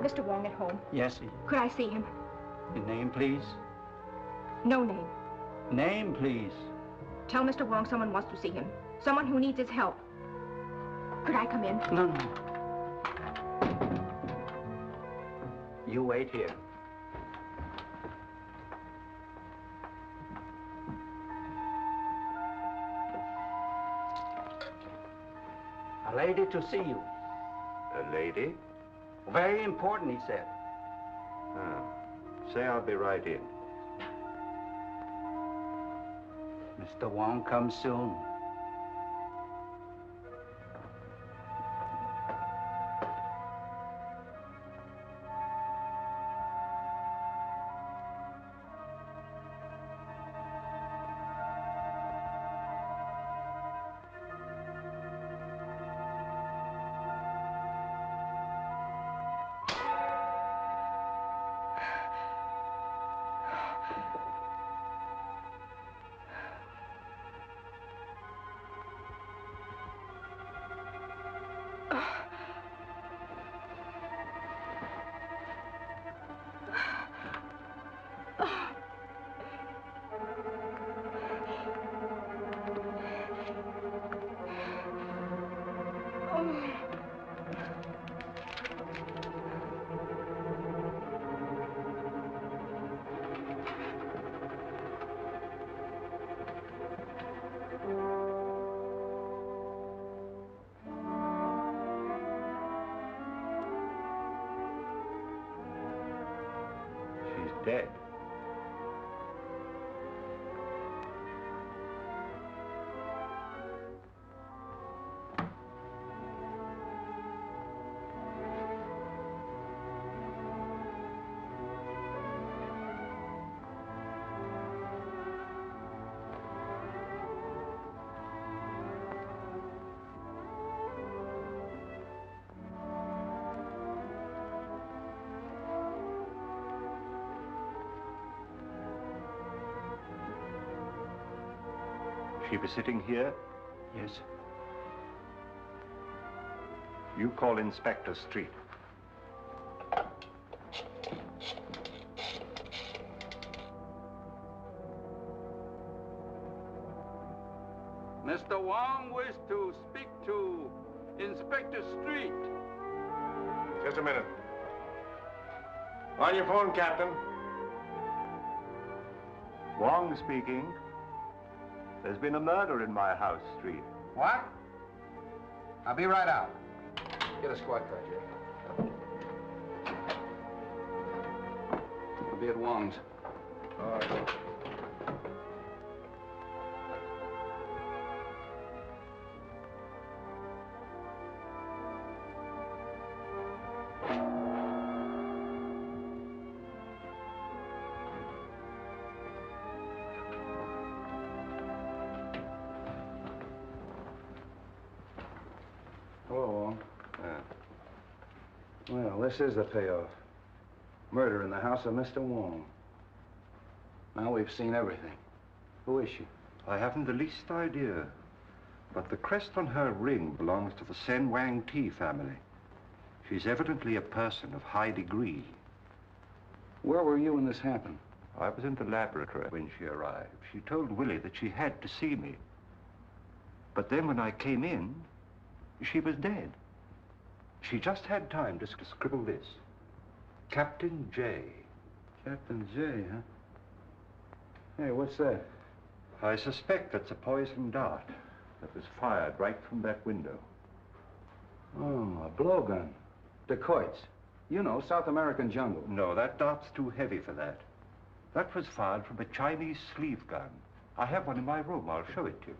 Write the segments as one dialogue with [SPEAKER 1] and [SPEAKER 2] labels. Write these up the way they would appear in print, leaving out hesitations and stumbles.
[SPEAKER 1] Mr. Wong at home?
[SPEAKER 2] Yes, he...
[SPEAKER 1] Could I see him?
[SPEAKER 2] Your name, please?
[SPEAKER 1] No name.
[SPEAKER 2] Name, please.
[SPEAKER 1] Tell Mr. Wong someone wants to see him. Someone who needs his help. Could I come in?
[SPEAKER 2] No, no. You wait here. A lady to see you.
[SPEAKER 3] A lady?
[SPEAKER 2] Very important, he said.
[SPEAKER 3] Ah. Say I'll be right in.
[SPEAKER 2] Mr. Wong comes soon.
[SPEAKER 3] Dead. She be sitting here?
[SPEAKER 2] Yes.
[SPEAKER 3] You call Inspector Street.
[SPEAKER 2] Mr. Wong wishes to speak to Inspector Street.
[SPEAKER 3] Just a minute. On your phone, Captain. Wong speaking. There's been a murder in my house, Street.
[SPEAKER 4] What? I'll be right out. Get a squad car, Jay. I'll be at Wong's.
[SPEAKER 3] All right.
[SPEAKER 4] Hello, Wong. Well, this is the payoff. Murder in the house of Mr. Wong. Now we've seen everything. Who is she?
[SPEAKER 3] I haven't the least idea. But the crest on her ring belongs to the Sen Wang Ti family. She's evidently a person of high degree.
[SPEAKER 4] Where were you when this happened?
[SPEAKER 3] I was in the laboratory when she arrived. She told Willie that she had to see me. But then when I came in, she was dead. She just had time to scribble this. Captain J.
[SPEAKER 4] Captain J, huh? Hey, what's that?
[SPEAKER 3] I suspect that's a poison dart that was fired right from that window.
[SPEAKER 4] Oh, a blowgun. Dacoits. You know, South American jungle.
[SPEAKER 3] No, that dart's too heavy for that. That was fired from a Chinese sleeve gun. I have one in my room. I'll show it to you.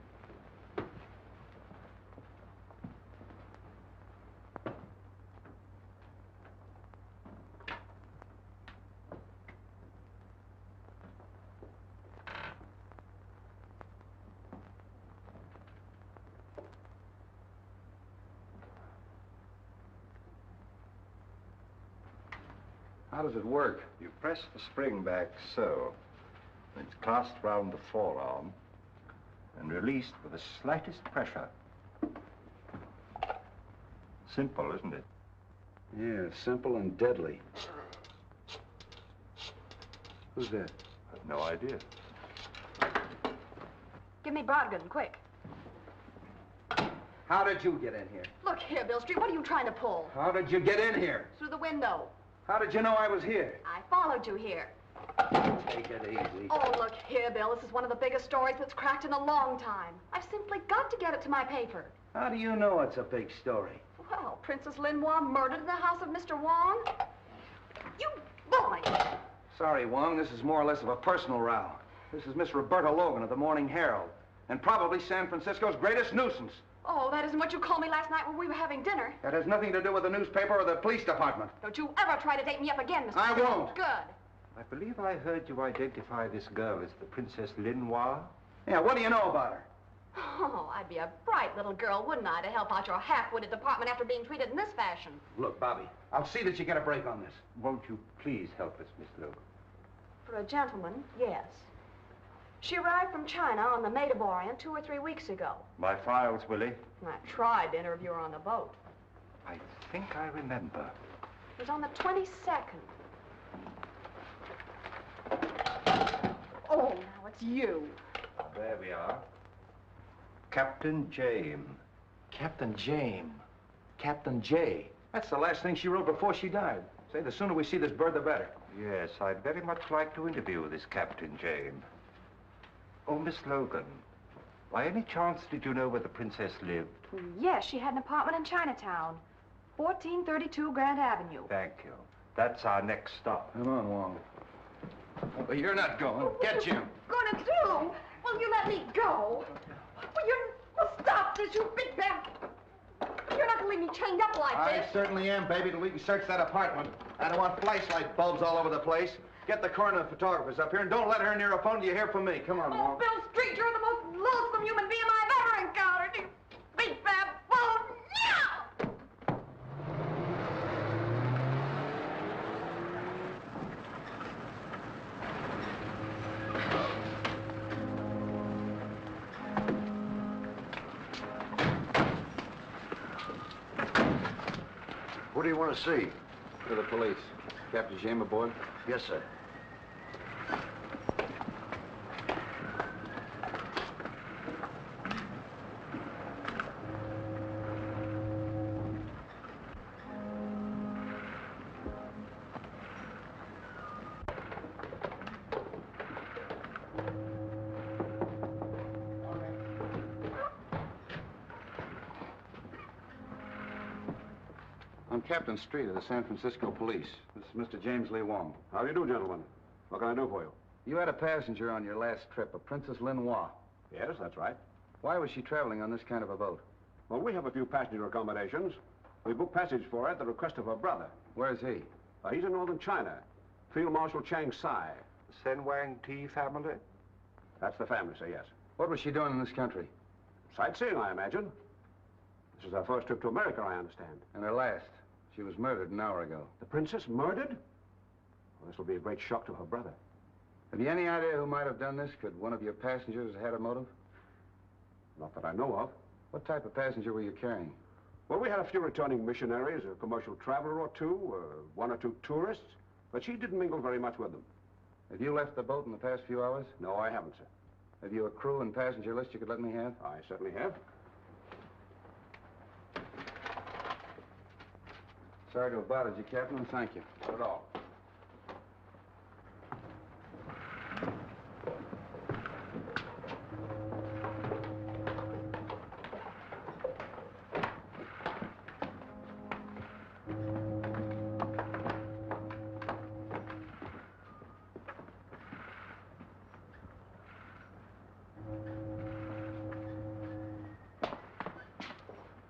[SPEAKER 4] How does it work?
[SPEAKER 3] You press the spring back so. It's clasped round the forearm and released with the slightest pressure. Simple, isn't it?
[SPEAKER 4] Yeah, simple and deadly. Who's that?
[SPEAKER 3] I've no idea.
[SPEAKER 1] Give me Brodgan, quick.
[SPEAKER 4] How did you get in here?
[SPEAKER 1] Look here, Bill Street, what are you trying to pull?
[SPEAKER 4] How did you get in here?
[SPEAKER 1] Through the window.
[SPEAKER 4] How did you know I was here?
[SPEAKER 1] I followed you here.
[SPEAKER 4] Take it easy.
[SPEAKER 1] Oh, look here, Bill. This is one of the biggest stories that's cracked in a long time. I've simply got to get it to my paper.
[SPEAKER 4] How do you know it's a big story?
[SPEAKER 1] Well, Princess Linois murdered in the house of Mr. Wong. You bully!
[SPEAKER 4] Sorry, Wong, this is more or less of a personal row. This is Miss Roberta Logan of the Morning Herald, and probably San Francisco's greatest nuisance.
[SPEAKER 1] Oh, that isn't what you called me last night when we were having dinner.
[SPEAKER 4] That has nothing to do with the newspaper or the police department.
[SPEAKER 1] Don't you ever try to date me up again, Mr.
[SPEAKER 4] I
[SPEAKER 1] Bill.
[SPEAKER 4] won't.
[SPEAKER 1] Good.
[SPEAKER 3] I believe I heard you identify this girl as the Princess Linois.
[SPEAKER 4] Yeah, what do you know about her?
[SPEAKER 1] Oh, I'd be a bright little girl, wouldn't I, to help out your half-witted department after being treated in this fashion.
[SPEAKER 4] Look, Bobby, I'll see that you get a break on this.
[SPEAKER 3] Won't you please help us, Miss Logan?
[SPEAKER 1] For a gentleman, yes. She arrived from China on the Maid of Orient 2 or 3 weeks ago.
[SPEAKER 3] My files, Willie.
[SPEAKER 1] I tried to interview her on the boat.
[SPEAKER 3] I think I remember.
[SPEAKER 1] It was on the 22nd. Oh, now it's you.
[SPEAKER 3] There we are. Captain Jaime.
[SPEAKER 4] Captain Jaime. Captain J. That's the last thing she wrote before she died. Say, the sooner we see this bird, the better.
[SPEAKER 3] Yes, I'd very much like to interview this Captain Jaime. Oh, Miss Logan, by any chance did you know where the princess lived?
[SPEAKER 1] Yes, she had an apartment in Chinatown. 1432 Grant Avenue.
[SPEAKER 3] Thank you. That's our next stop.
[SPEAKER 4] Come on, Wong. Well, you're not going. Get Jim.
[SPEAKER 1] What are you gonna do? Will you let me go? Well, stop this, you big bad. You're not gonna leave me chained up like this.
[SPEAKER 4] I certainly am, baby, till we can search that apartment. I don't want flashlight bulbs all over the place. Get the coroner photographers up here, and don't let her near a phone till you hear from me. Come on,
[SPEAKER 1] Oh,
[SPEAKER 4] Wong.
[SPEAKER 1] Bill Street, you're the most loathsome human being I've ever encountered. You big bad bone. Yeah!
[SPEAKER 5] What do you want to see?
[SPEAKER 4] To the police. Captain Jaime aboard?
[SPEAKER 5] Yes, sir.
[SPEAKER 4] I'm Captain Street of the San Francisco Police. This is Mr. James Lee Wong.
[SPEAKER 6] How do you do, gentlemen? What can I do for you?
[SPEAKER 4] You had a passenger on your last trip, a Princess Linois.
[SPEAKER 6] Yes, that's right.
[SPEAKER 4] Why was she traveling on this kind of a boat?
[SPEAKER 6] Well, we have a few passenger accommodations. We booked passage for her at the request of her brother.
[SPEAKER 4] Where's he?
[SPEAKER 6] He's in northern China. Field Marshal Chiang Sai.
[SPEAKER 3] The Sen Wang Ti family?
[SPEAKER 6] That's the family, sir, yes.
[SPEAKER 4] What was she doing in this country?
[SPEAKER 6] Sightseeing, I imagine. This is her first trip to America, I understand.
[SPEAKER 4] And her last. She was murdered an hour ago.
[SPEAKER 6] The princess murdered? Well, this will be a great shock to her brother.
[SPEAKER 4] Have you any idea who might have done this? Could one of your passengers have had a motive?
[SPEAKER 6] Not that I know of.
[SPEAKER 4] What type of passenger were you carrying?
[SPEAKER 6] Well, we had a few returning missionaries, a commercial traveler or two, one or two tourists, but she didn't mingle very much with them.
[SPEAKER 4] Have you left the boat in the past few hours?
[SPEAKER 6] No, I haven't, sir.
[SPEAKER 4] Have you a crew and passenger list you could let me have?
[SPEAKER 6] I certainly have.
[SPEAKER 4] Sorry to have bothered you, Captain, and thank you.
[SPEAKER 6] Not at all.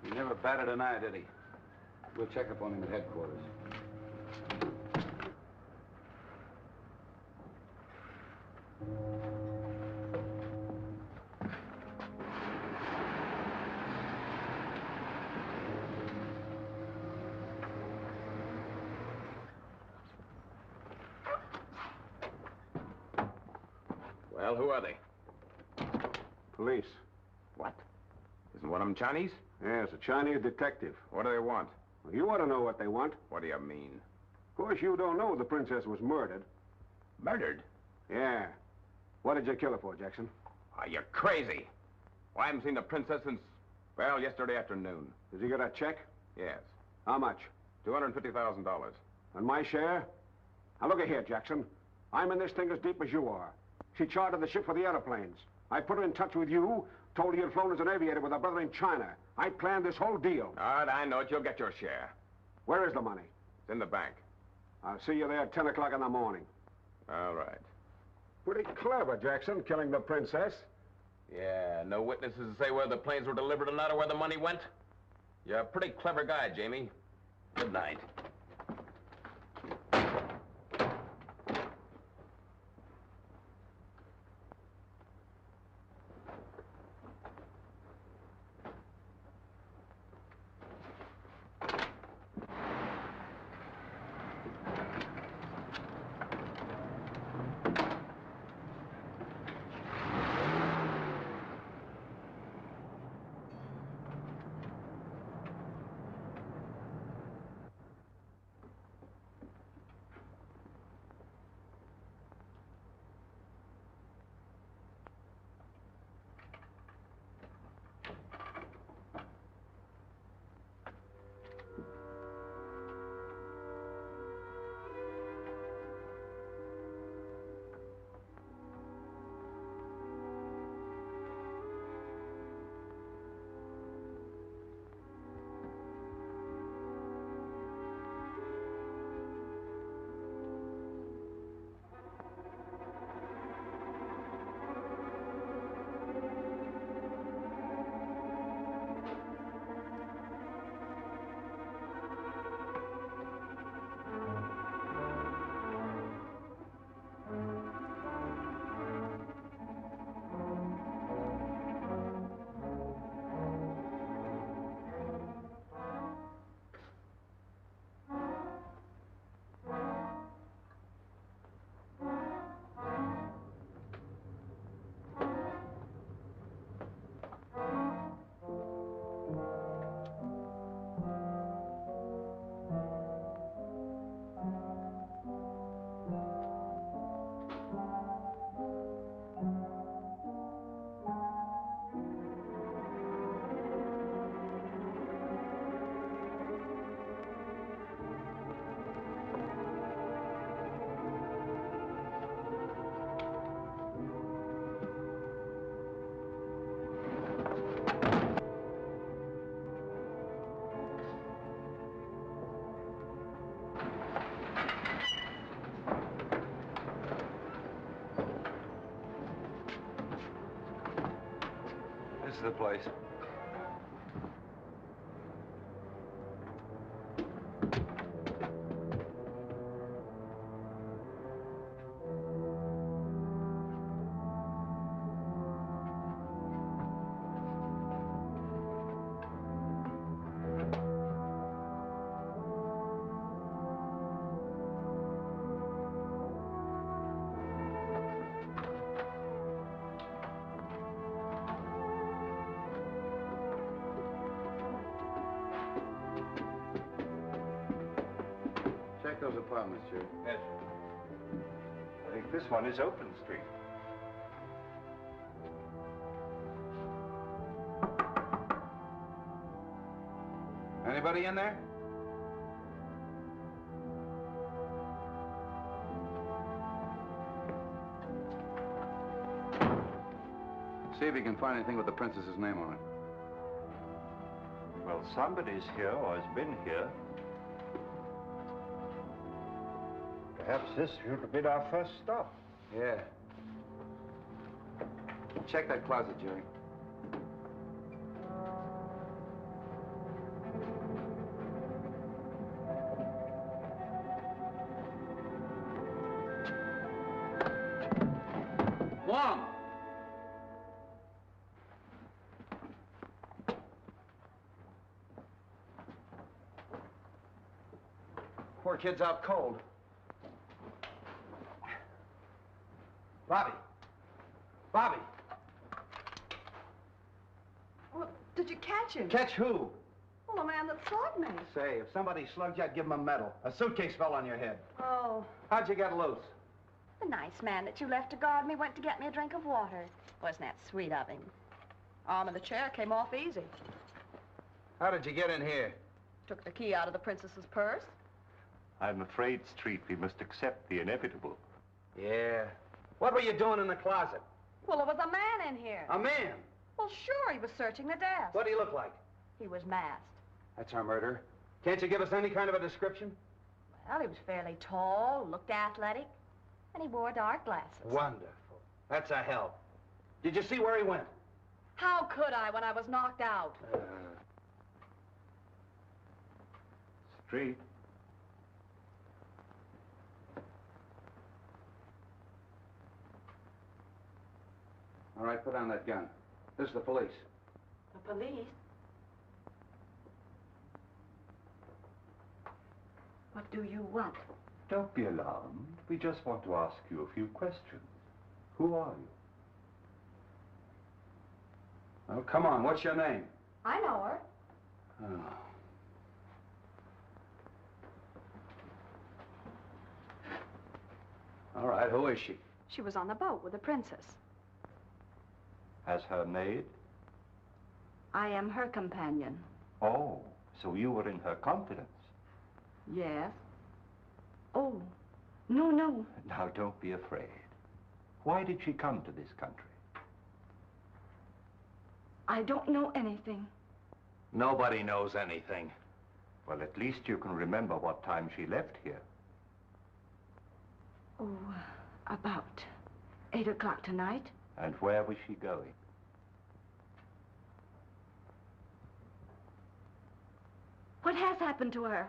[SPEAKER 4] He never batted an eye, did he? We'll check up on him at headquarters.
[SPEAKER 5] Well, who are they?
[SPEAKER 6] Police.
[SPEAKER 5] What? Isn't one of them Chinese?
[SPEAKER 6] Yes, a Chinese detective.
[SPEAKER 5] What do they want?
[SPEAKER 6] Well, you ought to know what they want.
[SPEAKER 5] What do you mean?
[SPEAKER 6] Of course, you don't know the princess was murdered.
[SPEAKER 5] Murdered?
[SPEAKER 6] Yeah. What did you kill her for, Jackson?
[SPEAKER 5] Are you crazy? Well, I haven't seen the princess since, well, yesterday afternoon.
[SPEAKER 6] Did you get a check?
[SPEAKER 5] Yes.
[SPEAKER 6] How much?
[SPEAKER 5] $250,000.
[SPEAKER 6] And my share? Now, look here, Jackson. I'm in this thing as deep as you are. She chartered the ship for the airplanes. I put her in touch with you, told her you'd flown as an aviator with her brother in China. I planned this whole deal.
[SPEAKER 5] All right, I know it. You'll get your share.
[SPEAKER 6] Where is the money?
[SPEAKER 5] It's in the bank.
[SPEAKER 6] I'll see you there at 10 o'clock in the morning.
[SPEAKER 5] All right.
[SPEAKER 6] Pretty clever, Jackson, killing the princess.
[SPEAKER 5] Yeah, no witnesses to say where the planes were delivered or not, or where the money went? You're a pretty clever guy, Jaime. Good night.
[SPEAKER 3] This is the place.
[SPEAKER 4] apartments, Jerry.
[SPEAKER 3] Yes. I think this one is open street.
[SPEAKER 4] Anybody in there? See if you can find anything with the princess's name on it.
[SPEAKER 3] Well, somebody's here or has been here. Perhaps this should have been our first stop.
[SPEAKER 4] Yeah. Check that closet, Jerry.
[SPEAKER 2] Wong!
[SPEAKER 4] Poor kid's out cold. Bobby. Bobby.
[SPEAKER 1] Well, did you catch him?
[SPEAKER 4] Catch who?
[SPEAKER 1] Well, the man that slugged me.
[SPEAKER 4] Say, if somebody slugged you, I'd give him a medal. A suitcase fell on your head.
[SPEAKER 1] Oh,
[SPEAKER 4] How'd you get loose?
[SPEAKER 1] the nice man that you left to guard me went to get me a drink of water. Wasn't that sweet of him? Arm of the chair came off easy.
[SPEAKER 4] How did you get in here?
[SPEAKER 1] Took the key out of the princess's purse.
[SPEAKER 3] I'm afraid, Street, we must accept the inevitable.
[SPEAKER 4] Yeah. What were you doing in the closet?
[SPEAKER 1] Well, there was a man in here.
[SPEAKER 4] A man.
[SPEAKER 1] Well, sure, he was searching the desk.
[SPEAKER 4] What do you look like?
[SPEAKER 1] He was masked.
[SPEAKER 4] That's our murderer. Can't you give us any kind of a description?
[SPEAKER 1] Well, he was fairly tall, looked athletic, and he wore dark glasses.
[SPEAKER 4] Wonderful. That's a help. Did you see where he went?
[SPEAKER 1] How could I when I was knocked out?
[SPEAKER 3] Street.
[SPEAKER 4] All right, put down that gun. This is the police.
[SPEAKER 1] The police? What do you want?
[SPEAKER 3] Don't be alarmed. We just want to ask you a few questions. Who are you?
[SPEAKER 4] Oh, come on. What's your name?
[SPEAKER 1] I know her.
[SPEAKER 4] Oh. All right, who is she?
[SPEAKER 1] She was on the boat with the princess.
[SPEAKER 3] As her maid?
[SPEAKER 1] I am her companion.
[SPEAKER 3] Oh, so you were in her confidence.
[SPEAKER 1] Yes. Oh, no, no.
[SPEAKER 3] Now, don't be afraid. Why did she come to this country?
[SPEAKER 1] I don't know anything.
[SPEAKER 4] Nobody knows anything.
[SPEAKER 3] Well, at least you can remember what time she left here.
[SPEAKER 1] Oh, about 8 o'clock tonight.
[SPEAKER 3] And where was she going?
[SPEAKER 1] What has happened to her?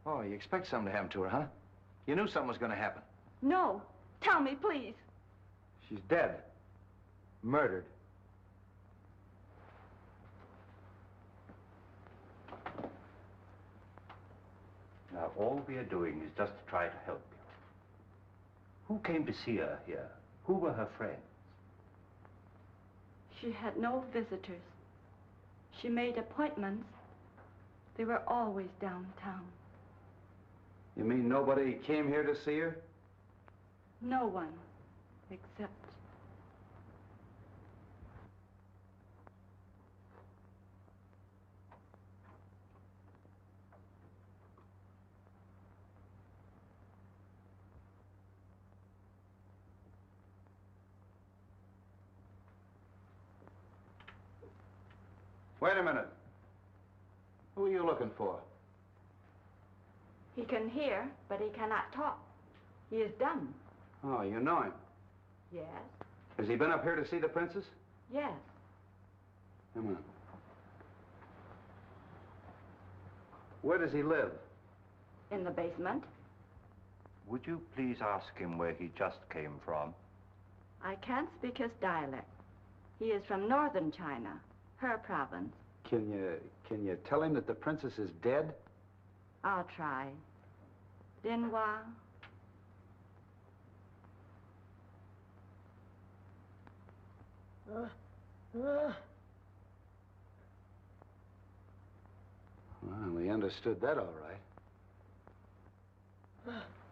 [SPEAKER 4] Oh, you expect something to happen to her, huh? You knew something was going to happen.
[SPEAKER 1] No. Tell me, please.
[SPEAKER 4] She's dead. Murdered.
[SPEAKER 3] Now, all we are doing is just to try to help you. Who came to see her here? Who were her friends?
[SPEAKER 1] She had no visitors. She made appointments. They were always downtown.
[SPEAKER 4] You mean nobody came here to see her?
[SPEAKER 1] No one, except...
[SPEAKER 4] Wait a minute. Who are you looking for?
[SPEAKER 1] He can hear, but he cannot talk. He is dumb.
[SPEAKER 4] Oh, you know him.
[SPEAKER 1] Yes,
[SPEAKER 4] Has he been up here to see the princess?
[SPEAKER 1] yes.
[SPEAKER 4] Come on. Where does he live?
[SPEAKER 1] In the basement.
[SPEAKER 3] Would you please ask him where he just came from?
[SPEAKER 1] I can't speak his dialect. He is from northern China, her province.
[SPEAKER 4] Can you tell him that the princess is dead?
[SPEAKER 1] I'll try. Dinhua.
[SPEAKER 4] Well, he understood that all right.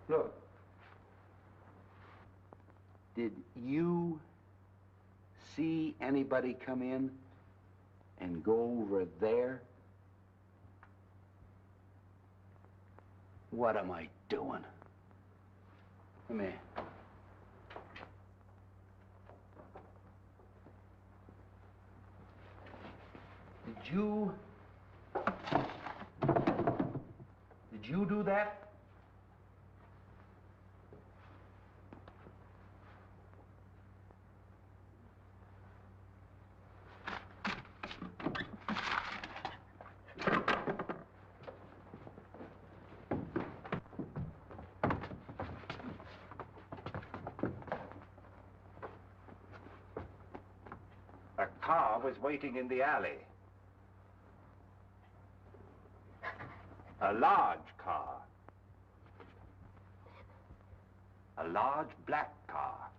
[SPEAKER 3] Look.
[SPEAKER 7] Did you see anybody come in and go over there? What am I doing? Come here. Did you do that?
[SPEAKER 3] A car was waiting in the alley. A large car. A large black car.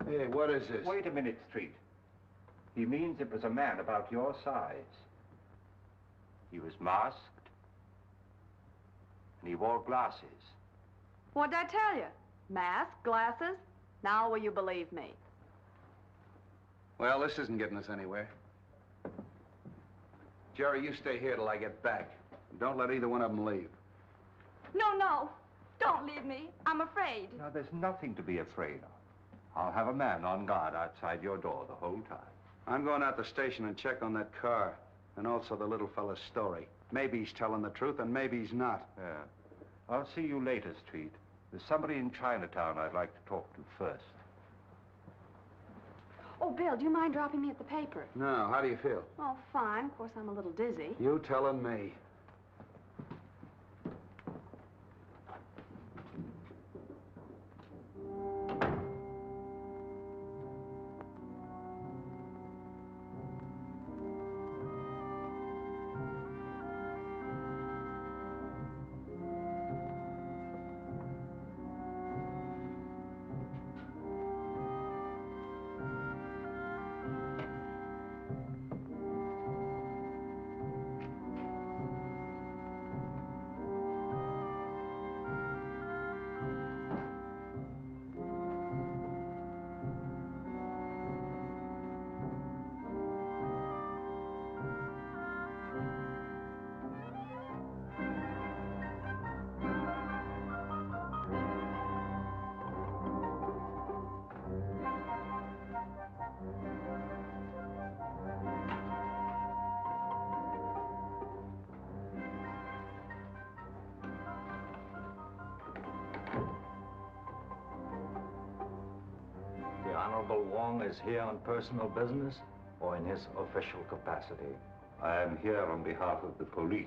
[SPEAKER 7] Hey, what is this?
[SPEAKER 3] Wait a minute, Street. He means it was a man about your size. He was masked, and he wore glasses.
[SPEAKER 1] What'd I tell you? Mask, glasses? Now will you believe me?
[SPEAKER 7] Well, this isn't getting us anywhere. Jerry, you stay here till I get back. Don't let either one of them leave.
[SPEAKER 1] No. Don't leave me. I'm afraid.
[SPEAKER 3] Now, there's nothing to be afraid of. I'll have a man on guard outside your door the whole time.
[SPEAKER 7] I'm going out the station and check on that car, and also the little fella's story. Maybe he's telling the truth, and maybe he's not.
[SPEAKER 3] Yeah. I'll see you later, Street. There's somebody in Chinatown I'd like to talk to first.
[SPEAKER 1] Oh, Bill, do you mind dropping me at the paper?
[SPEAKER 7] No, how do you feel?
[SPEAKER 1] Oh, fine. Of course, I'm a little dizzy.
[SPEAKER 7] You telling me.
[SPEAKER 8] The Honorable Wong is here on personal business or in his official capacity?
[SPEAKER 3] I am here on behalf of the police.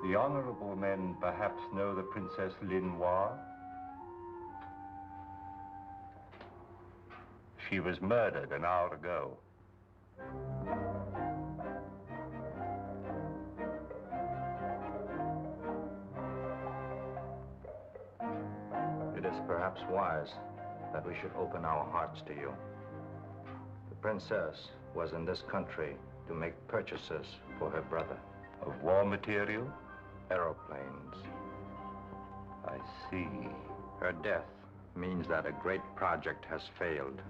[SPEAKER 3] The honorable men perhaps know the Princess Linois? She was murdered an hour ago.
[SPEAKER 8] It is perhaps wise that we should open our hearts to you. The princess was in this country to make purchases for her brother.
[SPEAKER 3] Of war material?
[SPEAKER 8] Aeroplanes.
[SPEAKER 3] I see.
[SPEAKER 8] Her death means that a great project has failed.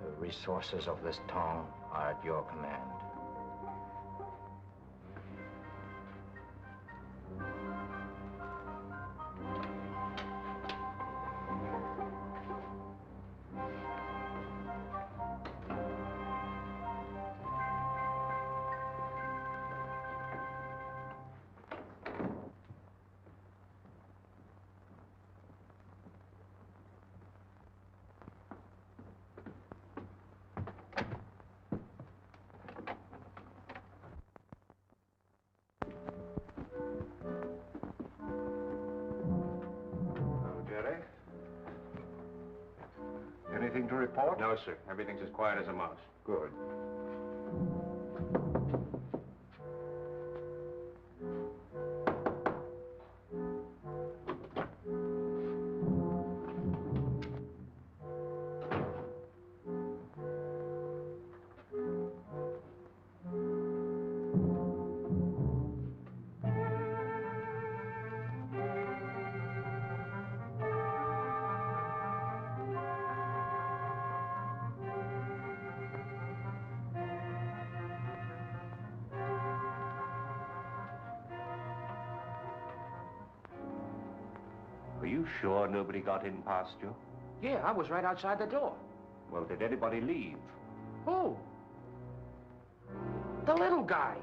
[SPEAKER 8] The resources of this town are at your command.
[SPEAKER 3] Anything to report?
[SPEAKER 9] No, sir. Everything's as quiet as a mouse.
[SPEAKER 3] Good. Are you sure nobody got in past you?
[SPEAKER 10] Yeah, I was right outside the door.
[SPEAKER 3] Well, did anybody leave?
[SPEAKER 10] Who? The little guy.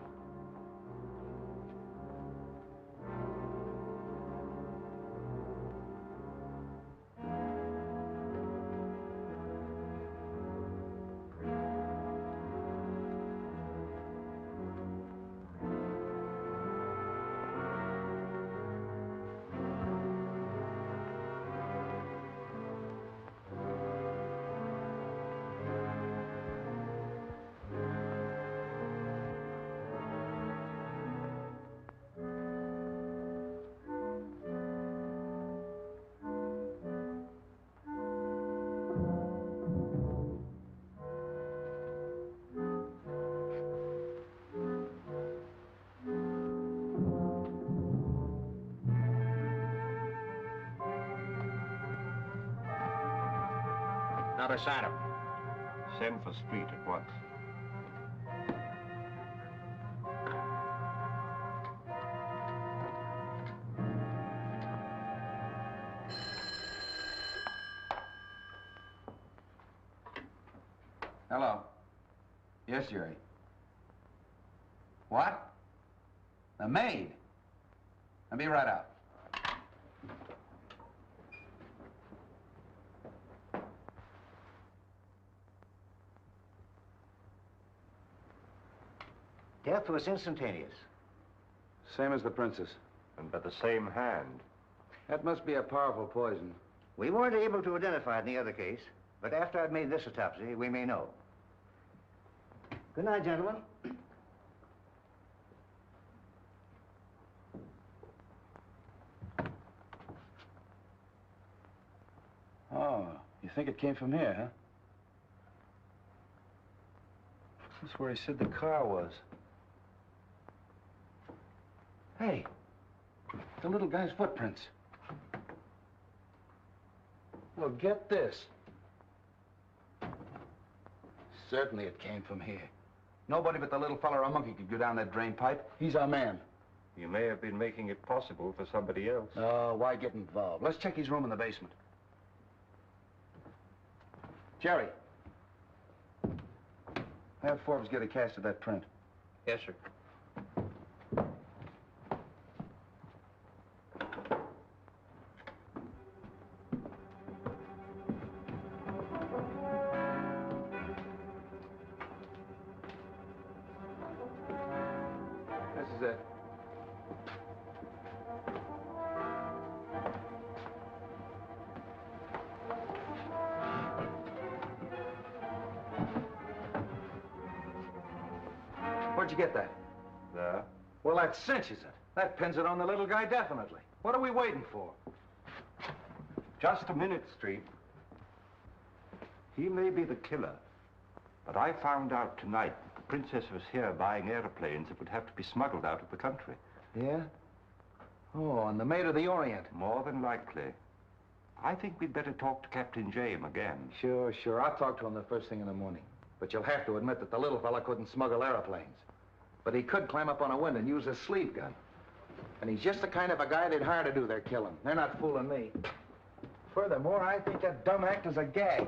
[SPEAKER 10] Not a sign of him.
[SPEAKER 3] Send for Street at once.
[SPEAKER 4] Hello. Yes, Jerry. What? The maid? I'll be right out.
[SPEAKER 8] Death was instantaneous.
[SPEAKER 4] Same as the princess.
[SPEAKER 3] And by the same hand.
[SPEAKER 4] That must be a powerful poison.
[SPEAKER 8] We weren't able to identify it in the other case, but after I've made this autopsy, we may know. Good night, gentlemen.
[SPEAKER 4] Oh, you think it came from here, huh? This is where he said the car was. Hey, the little guy's footprints. Well, get this. Certainly it came from here. Nobody but the little fella or a monkey could go down that drain pipe. He's our man.
[SPEAKER 3] You may have been making it possible for somebody else.
[SPEAKER 4] Oh, why get involved? Let's check his room in the basement. Jerry. Have Forbes get a cast of that print.
[SPEAKER 10] Yes, sir.
[SPEAKER 4] This is it. Where'd you get that?
[SPEAKER 3] There.
[SPEAKER 4] Well, that cinches it. That pins it on the little guy definitely. What are we waiting for?
[SPEAKER 3] Just a minute, Street. He may be the killer, but I found out tonight that the princess was here buying airplanes that would have to be smuggled out of the country.
[SPEAKER 4] Yeah? Oh, and the Maid of the Orient.
[SPEAKER 3] More than likely. I think we'd better talk to Captain Jaime again.
[SPEAKER 4] Sure. I'll talk to him the first thing in the morning. But you'll have to admit that the little fella couldn't smuggle airplanes. But he could climb up on a window and use his sleeve gun. And he's just the kind of a guy they'd hire to do their killing. They're not fooling me. Furthermore, I think that dumb act is a gag.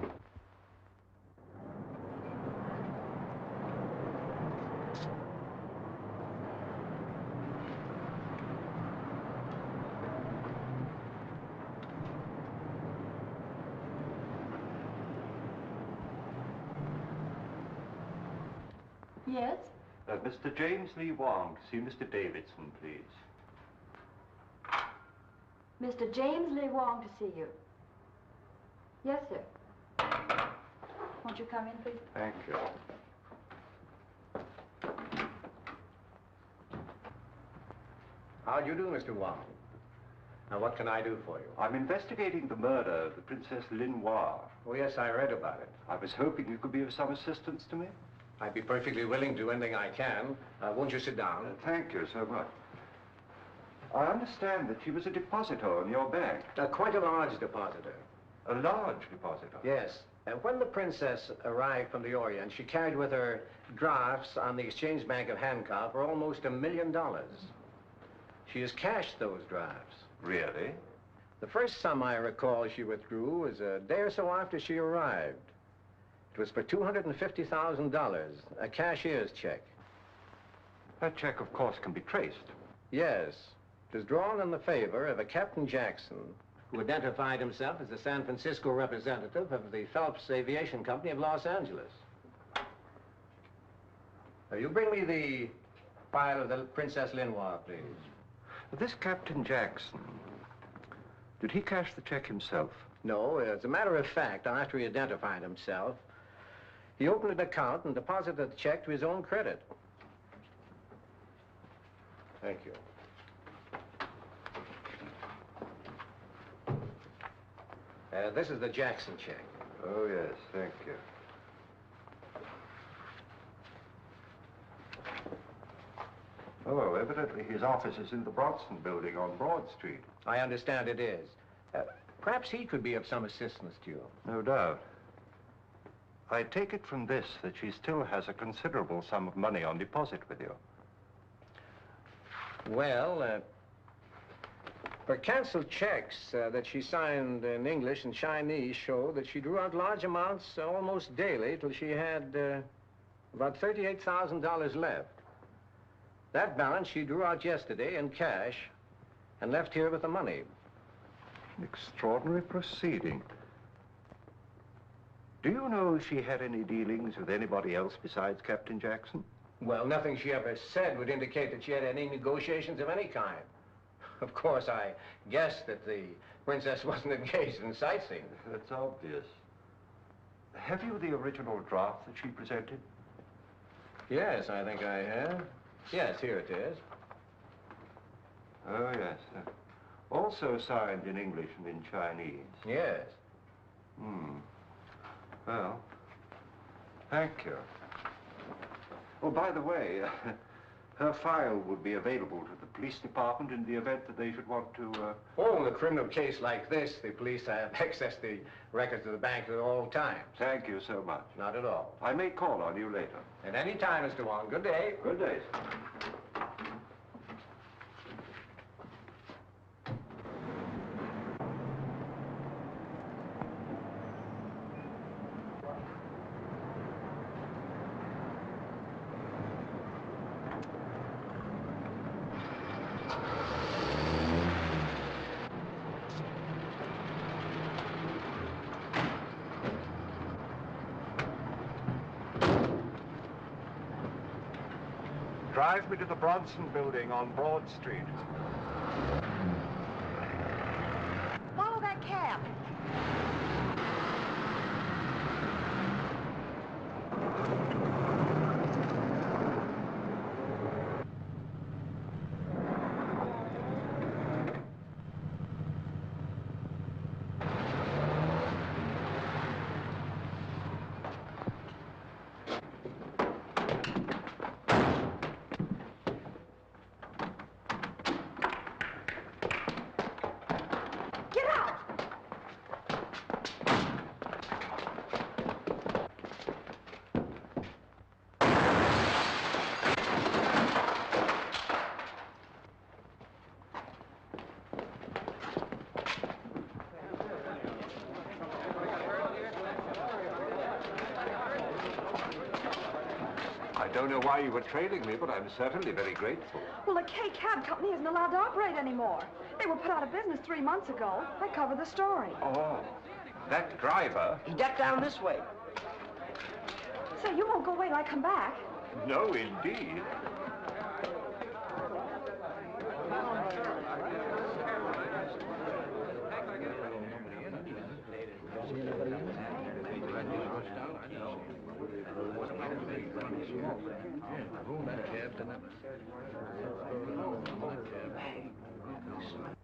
[SPEAKER 1] Yes?
[SPEAKER 3] Mr. James Lee Wong, to see Mr. Davidson, please.
[SPEAKER 1] Mr. James Lee Wong to see you. Yes, sir. Won't you come in, please?
[SPEAKER 3] Thank you.
[SPEAKER 10] How do you do, Mr. Wong? Now, what can I do for you?
[SPEAKER 3] I'm investigating the murder of the Princess Linois.
[SPEAKER 10] Oh, yes, I read about it.
[SPEAKER 3] I was hoping you could be of some assistance to me.
[SPEAKER 10] I'd be perfectly willing to do anything I can. Won't you sit down?
[SPEAKER 3] Thank you so much. I understand that she was a depositor in your bank.
[SPEAKER 10] Quite a large depositor.
[SPEAKER 3] A large depositor?
[SPEAKER 10] Yes. When the princess arrived from the Orient, she carried with her drafts on the Exchange Bank of Hancock for almost $1 million. She has cashed those drafts.
[SPEAKER 3] Really?
[SPEAKER 10] The first sum I recall she withdrew was a day or so after she arrived. It was for $250,000, a cashier's check.
[SPEAKER 3] That check, of course, can be traced.
[SPEAKER 10] Yes. It was drawn in the favor of a Captain Jackson, who identified himself as the San Francisco representative of the Phelps Aviation Company of Los Angeles. Now, you bring me the file of the Princess Linois, please.
[SPEAKER 3] This Captain Jackson, did he cash the check himself?
[SPEAKER 10] No, as a matter of fact, after he identified himself, he opened an account and deposited the check to his own credit. Thank you. This is the Jackson check.
[SPEAKER 3] Oh, yes, thank you. Oh, evidently his office is in the Bronson building on Broad Street.
[SPEAKER 10] I understand it is. Perhaps he could be of some assistance to you.
[SPEAKER 3] No doubt. I take it from this that she still has a considerable sum of money on deposit with you.
[SPEAKER 10] Well, her canceled checks that she signed in English and Chinese show that she drew out large amounts almost daily till she had about $38,000 left. That balance she drew out yesterday in cash and left here with the money.
[SPEAKER 3] An extraordinary proceeding. Do you know if she had any dealings with anybody else besides Captain Jackson?
[SPEAKER 10] Well, nothing she ever said would indicate that she had any negotiations of any kind. Of course, I guessed that the princess wasn't engaged in sightseeing.
[SPEAKER 3] That's obvious. Have you the original draft that she presented?
[SPEAKER 10] Yes, I think I have. Yes, here it is.
[SPEAKER 3] Oh, yes. Also signed in English and in Chinese.
[SPEAKER 10] Yes.
[SPEAKER 3] Well, thank you. Oh, by the way, her file would be available to the police department in the event that they should want to,
[SPEAKER 10] Oh, in a criminal case like this, the police have access to the records of the bank at all times.
[SPEAKER 3] Thank you so much.
[SPEAKER 10] Not at all.
[SPEAKER 3] I may call on you later.
[SPEAKER 10] At any time, Mr. Wong. Good day.
[SPEAKER 3] Good day, sir. Drive me to the Bronson building on Broad Street.
[SPEAKER 1] Follow that cab.
[SPEAKER 3] I don't know why you were trailing me, but I'm certainly very grateful.
[SPEAKER 1] Well, the K Cab Company isn't allowed to operate anymore. They were put out of business 3 months ago. I covered the story.
[SPEAKER 3] Oh, that driver?
[SPEAKER 11] He ducked down this way.
[SPEAKER 1] Say, you won't go away till I come back.
[SPEAKER 3] No, indeed.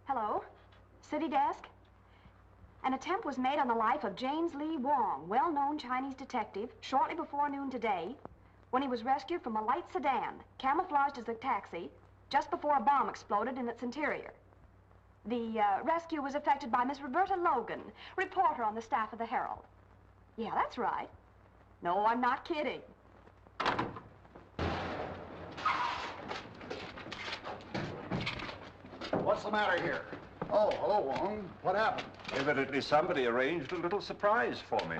[SPEAKER 11] Hello? City desk? An attempt was made on the life of James Lee Wong, well-known Chinese detective, shortly before noon today, when he was rescued from a light sedan, camouflaged as a taxi, just before a bomb exploded in its interior. The rescue was effected by Miss Roberta Logan, reporter on the staff of the Herald. Yeah, that's right. No, I'm not kidding.
[SPEAKER 12] What's the matter here? Oh, hello, Wong. What happened?
[SPEAKER 3] Evidently somebody arranged a little surprise for me.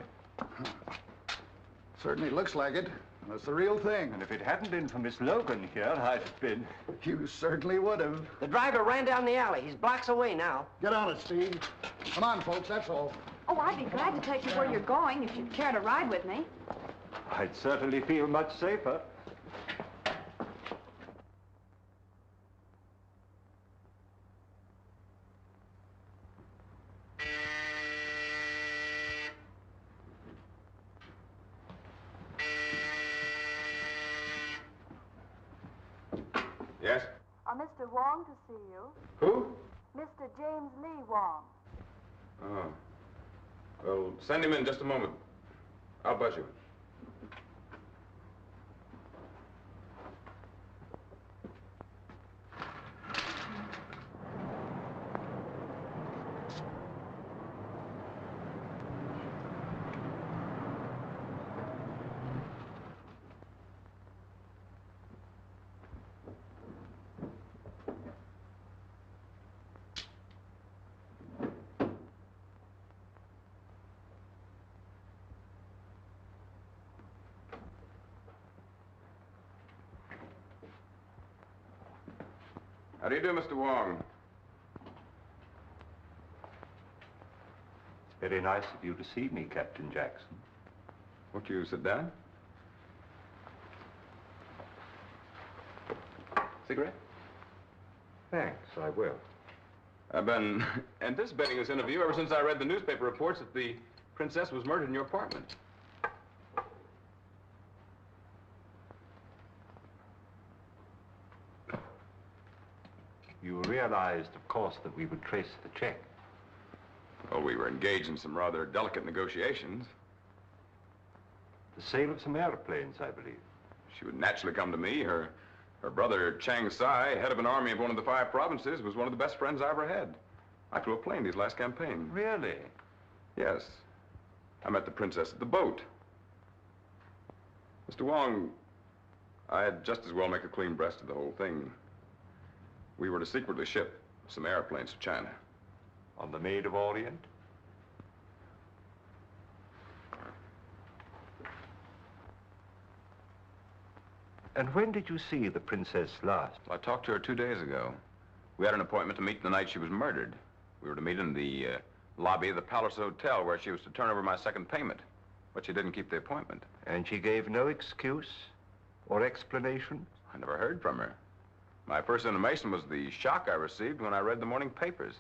[SPEAKER 12] Certainly looks like it. That's the real thing.
[SPEAKER 3] And if it hadn't been for Miss Logan here, I'd have been...
[SPEAKER 12] You certainly would have.
[SPEAKER 13] The driver ran down the alley. He's blocks away now.
[SPEAKER 12] Get on it, Steve. Come on, folks, that's all.
[SPEAKER 11] Oh, I'd be glad to take you where you're going if you'd care to ride with me.
[SPEAKER 3] I'd certainly feel much safer.
[SPEAKER 2] Yes?
[SPEAKER 14] Mr. Wong to see you.
[SPEAKER 2] Who?
[SPEAKER 14] Mr. James Lee Wong.
[SPEAKER 2] Oh. Well, send him in just a moment. I'll buzz you. How do you do, Mr. Wong?
[SPEAKER 3] Very nice of you to see me, Captain Jackson.
[SPEAKER 2] Won't you sit down? Cigarette?
[SPEAKER 3] Thanks, I will.
[SPEAKER 2] I've been anticipating this interview ever since I read the newspaper reports that the princess was murdered in your apartment.
[SPEAKER 3] You realized, of course, that we would trace the check.
[SPEAKER 2] Well, we were engaged in some rather delicate negotiations.
[SPEAKER 3] The sale of some airplanes, I believe.
[SPEAKER 2] She would naturally come to me. Her brother, Chang Sai, head of an army of one of the 5 provinces, was one of the best friends I ever had. I flew a plane these last campaign.
[SPEAKER 3] Really?
[SPEAKER 2] Yes. I met the princess at the boat. Mr. Wong, I'd just as well make a clean breast of the whole thing. We were to secretly ship some airplanes to China.
[SPEAKER 3] On the Maid of Orient? And when did you see the princess last?
[SPEAKER 2] Well, I talked to her 2 days ago. We had an appointment to meet the night she was murdered. We were to meet in the lobby of the Palace Hotel where she was to turn over my second payment. But she didn't keep the appointment.
[SPEAKER 3] And she gave no excuse or explanation?
[SPEAKER 2] I never heard from her. My first intimation was the shock I received when I read the morning papers.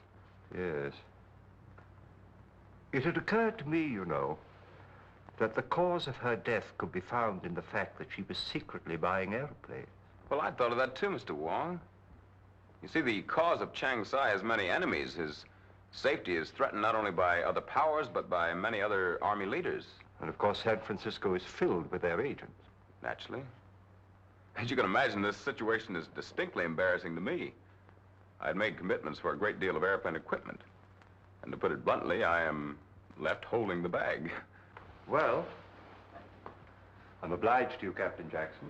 [SPEAKER 3] Yes. It had occurred to me, you know, that the cause of her death could be found in the fact that she was secretly buying airplanes.
[SPEAKER 2] Well, I thought of that too, Mr. Wong. You see, the cause of Chang Sai has many enemies. His safety is threatened not only by other powers, but by many other army leaders.
[SPEAKER 3] And of course, San Francisco is filled with their agents.
[SPEAKER 2] Naturally. As you can imagine, this situation is distinctly embarrassing to me. I had made commitments for a great deal of airplane equipment. And to put it bluntly, I am left holding the bag.
[SPEAKER 3] Well, I'm obliged to you, Captain Jackson.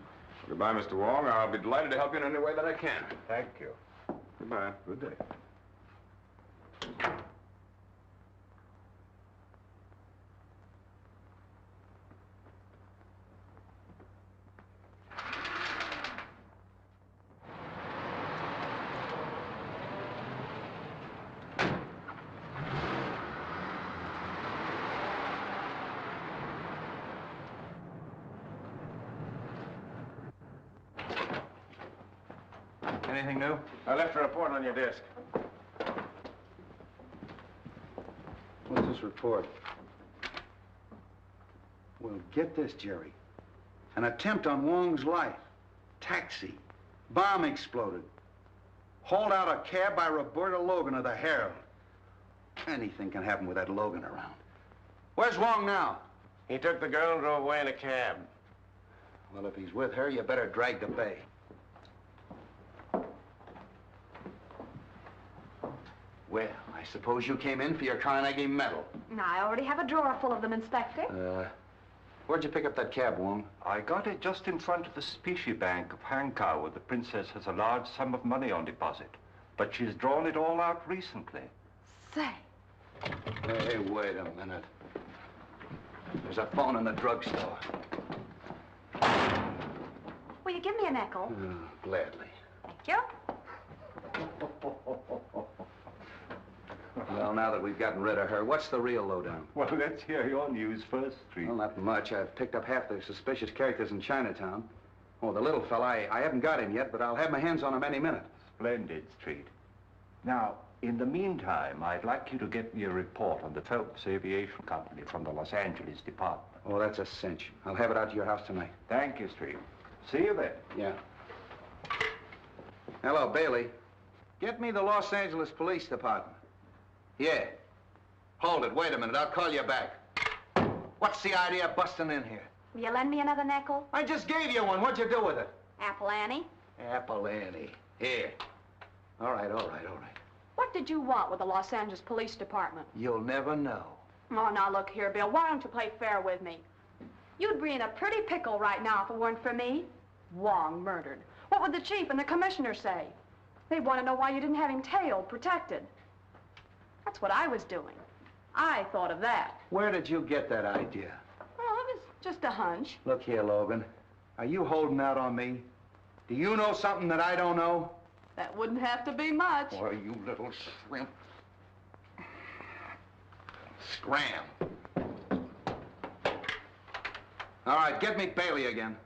[SPEAKER 2] Goodbye, Mr. Wong. I'll be delighted to help you in any way that I can.
[SPEAKER 3] Thank you.
[SPEAKER 2] Goodbye. Good day.
[SPEAKER 5] Anything new?
[SPEAKER 12] I left a report on your desk. What's this report? Well, get this, Jerry. An attempt on Wong's life. Taxi.
[SPEAKER 7] Bomb exploded. Hauled out a cab by Roberta Logan of the Herald. Anything can happen with that Logan around. Where's Wong now?
[SPEAKER 9] He took the girl and drove away in a cab.
[SPEAKER 7] Well, if he's with her, you better drag the bay. Well, I suppose you came in for your Carnegie Medal.
[SPEAKER 11] No, I already have a drawer full of them, Inspector.
[SPEAKER 7] Where'd you pick up that cab, Wong?
[SPEAKER 3] I got it just in front of the Specie Bank of Hankow, where the princess has a large sum of money on deposit. But she's drawn it all out recently.
[SPEAKER 11] Say.
[SPEAKER 7] Hey, wait a minute. There's a phone in the drugstore.
[SPEAKER 11] Will you give me a nickel?
[SPEAKER 7] Gladly.
[SPEAKER 11] Thank you.
[SPEAKER 7] Well, now that we've gotten rid of her, what's the real lowdown?
[SPEAKER 3] Well, let's hear your news first, Street.
[SPEAKER 7] Well, not much. I've picked up half the suspicious characters in Chinatown. Oh, the little fella, I haven't got him yet, but I'll have my hands on him any minute.
[SPEAKER 3] Splendid, Street. Now, in the meantime, I'd like you to get me a report on the Phelps Aviation Company from the Los Angeles department.
[SPEAKER 7] Oh, that's a cinch. I'll have it out to your house tonight.
[SPEAKER 3] Thank you, Street. See you then.
[SPEAKER 7] Yeah. Hello, Bailey. Get me the Los Angeles Police Department. Yeah. Hold it. Wait a minute. I'll call you back. What's the idea of busting in here?
[SPEAKER 11] Will you lend me another nickel?
[SPEAKER 7] I just gave you one. What'd you do with it?
[SPEAKER 11] Apple Annie.
[SPEAKER 7] Apple Annie. Here. All right, all right, all right.
[SPEAKER 11] What did you want with the Los Angeles Police Department?
[SPEAKER 7] You'll never know.
[SPEAKER 11] Oh, now look here, Bill. Why don't you play fair with me? You'd be in a pretty pickle right now if it weren't for me. Wong murdered. What would the chief and the commissioner say? They'd want to know why you didn't have him tailed, protected. That's what I was doing. I thought of that.
[SPEAKER 7] Where did you get that idea?
[SPEAKER 11] Oh, it was just a hunch.
[SPEAKER 7] Look here, Logan. Are you holding out on me? Do you know something that I don't know?
[SPEAKER 11] That wouldn't have to be much.
[SPEAKER 7] Boy, you little shrimp. Scram. All right, get me Bailey again.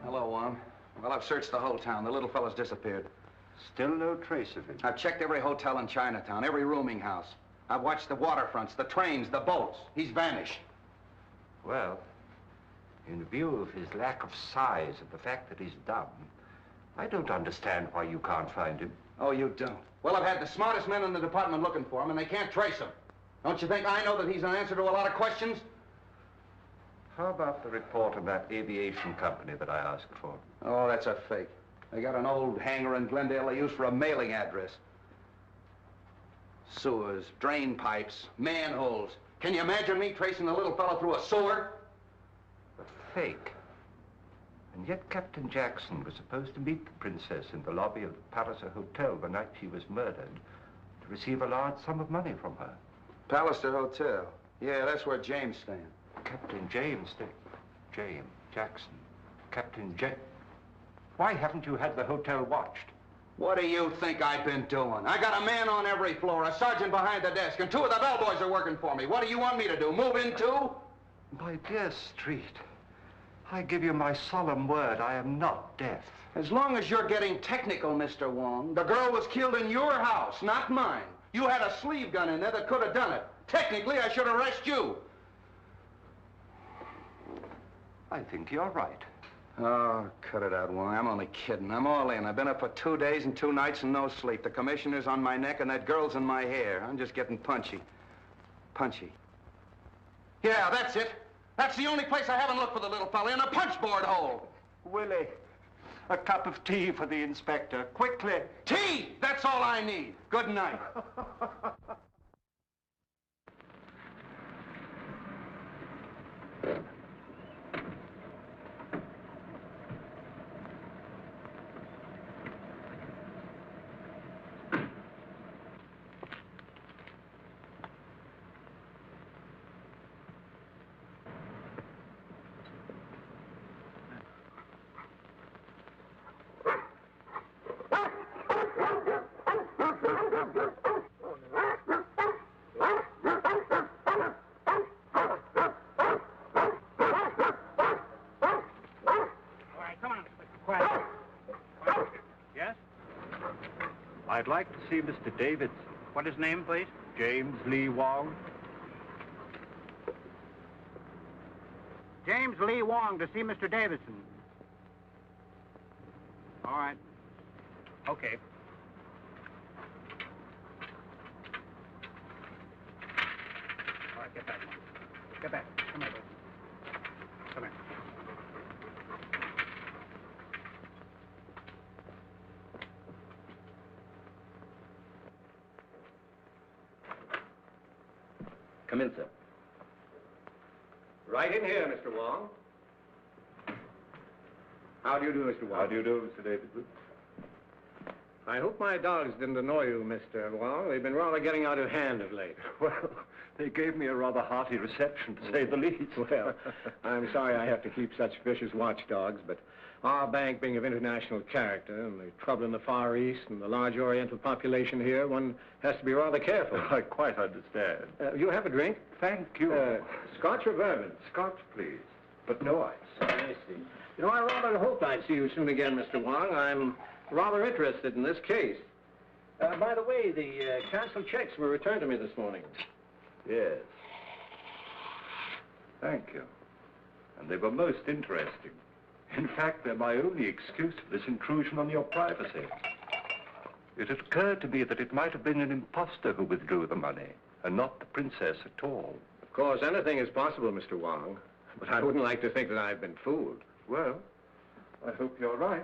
[SPEAKER 7] Hello, Wong. Well, I've searched the whole town. The little fella's disappeared.
[SPEAKER 3] Still no trace of him.
[SPEAKER 7] I've checked every hotel in Chinatown, every rooming house. I've watched the waterfronts, the trains, the boats. He's vanished.
[SPEAKER 3] Well, in view of his lack of size and the fact that he's dumb, I don't understand why you can't find him.
[SPEAKER 7] Oh, you don't? Well, I've had the smartest men in the department looking for him, and they can't trace him. Don't you think I know that he's an answer to a lot of questions?
[SPEAKER 3] How about the report on that aviation company that I asked for?
[SPEAKER 7] Oh, that's a fake. They got an old hangar in Glendale they use for a mailing address. Sewers, drain pipes, manholes. Can you imagine me tracing the little fellow through a sewer?
[SPEAKER 3] A fake. And yet Captain Jackson was supposed to meet the princess in the lobby of the Palliser Hotel the night she was murdered to receive a large sum of money from her.
[SPEAKER 7] Palliser Hotel. Yeah, that's where James staying.
[SPEAKER 3] Captain James, James Jackson. Captain James. Why haven't you had the hotel watched?
[SPEAKER 7] What do you think I've been doing? I got a man on every floor, a sergeant behind the desk, and 2 of the bellboys are working for me. What do you want me to do, move in too?
[SPEAKER 3] My dear Street, I give you my solemn word, I am not deaf.
[SPEAKER 7] As long as you're getting technical, Mr. Wong, the girl was killed in your house, not mine. You had a sleeve gun in there that could have done it. Technically, I should arrest you.
[SPEAKER 3] I think you're right.
[SPEAKER 7] Oh, cut it out, Wong. I'm only kidding. I'm all in. I've been up for 2 days and 2 nights and no sleep. The commissioner's on my neck and that girl's in my hair. I'm just getting punchy. Punchy. Yeah, that's it. That's the only place I haven't looked for the little fella, in a punchboard hole.
[SPEAKER 3] Willie, a cup of tea for the inspector, quickly.
[SPEAKER 7] Tea! That's all I need. Good night.
[SPEAKER 3] I'd like to see Mr. Davidson.
[SPEAKER 15] What is his name, please?
[SPEAKER 3] James Lee Wong.
[SPEAKER 15] James Lee Wong to see Mr. Davidson. All right. Okay. All right, get back. Get back. Come here, Davidson. Come here.
[SPEAKER 10] Come in, sir. Right in here, Mr. Wong. How do you do, Mr. Wong?
[SPEAKER 3] How do you do, Mr. Davidson?
[SPEAKER 10] I hope my dogs didn't annoy you, Mr. Wong. They've been rather getting out of hand of late.
[SPEAKER 3] Well, they gave me a rather hearty reception, to say the least.
[SPEAKER 10] Well, I'm sorry I have to keep such vicious watchdogs, but our bank being of international character and the trouble in the Far East and the large Oriental population here, one has to be rather careful.
[SPEAKER 3] I quite understand.
[SPEAKER 10] You have a drink?
[SPEAKER 3] Thank you.
[SPEAKER 10] Scotch or bourbon?
[SPEAKER 3] Scotch, please, but no ice.
[SPEAKER 10] I see. You know, I rather hoped I'd see you soon again, Mr. Wong. I'm rather interested in this case. By the way, the canceled checks were returned to me this morning.
[SPEAKER 3] Yes. Thank you. And they were most interesting. In fact, they're my only excuse for this intrusion on your privacy. It had occurred to me that it might have been an imposter who withdrew the money, and not the princess at all.
[SPEAKER 10] Of course, anything is possible, Mr. Wong. But I wouldn't like to think that I've been fooled.
[SPEAKER 3] Well, I hope you're right.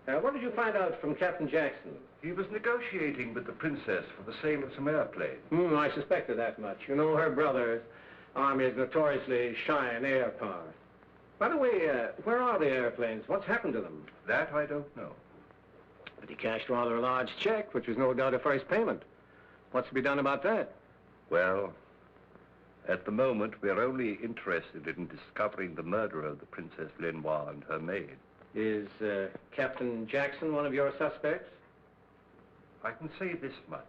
[SPEAKER 10] What did you find out from Captain Jackson?
[SPEAKER 3] He was negotiating with the princess for the sale of some airplanes.
[SPEAKER 10] I suspected that much. You know, her brother's army is notoriously shy in air power. By the way, where are the airplanes? What's happened to them?
[SPEAKER 3] That I don't know.
[SPEAKER 10] But he cashed rather a large check, which was no doubt a first payment. What's to be done about that?
[SPEAKER 3] Well, at the moment, we're only interested in discovering the murderer of the Princess Lenoir and her maid.
[SPEAKER 10] Is Captain Jackson one of your suspects?
[SPEAKER 3] I can say this much.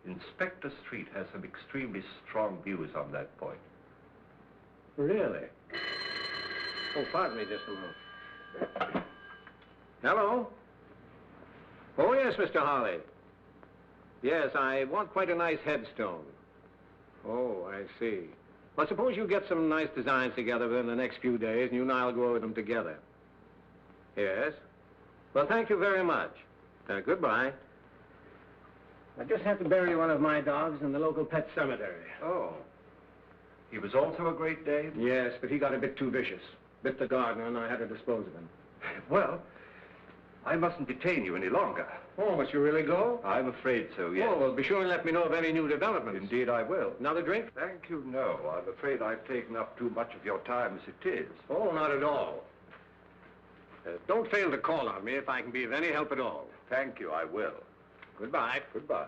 [SPEAKER 3] Inspector Street has some extremely strong views on that point.
[SPEAKER 10] Really? Oh, pardon me just a moment. Hello? Oh, yes, Mr. Holly. Yes, I want quite a nice headstone. Oh, I see. Well, suppose you get some nice designs together within the next few days, and you and I'll go over them together. Yes? Well, thank you very much. Goodbye. I just have to bury one of my dogs in the local pet cemetery.
[SPEAKER 3] Oh. He was also a Great Dane?
[SPEAKER 10] Yes, but he got a bit too vicious. Bit the gardener, and I had to dispose of him.
[SPEAKER 3] Well, I mustn't detain you any longer.
[SPEAKER 10] Oh, must you really go?
[SPEAKER 3] I'm afraid so, yes.
[SPEAKER 10] Oh, well, be sure and let me know of any new developments.
[SPEAKER 3] Indeed, I will.
[SPEAKER 10] Another drink?
[SPEAKER 3] Thank you, no. I'm afraid I've taken up too much of your time as it is.
[SPEAKER 10] Oh, not at all. Don't fail to call on me if I can be of any help at all.
[SPEAKER 3] Thank you, I will.
[SPEAKER 10] Goodbye.
[SPEAKER 3] Goodbye.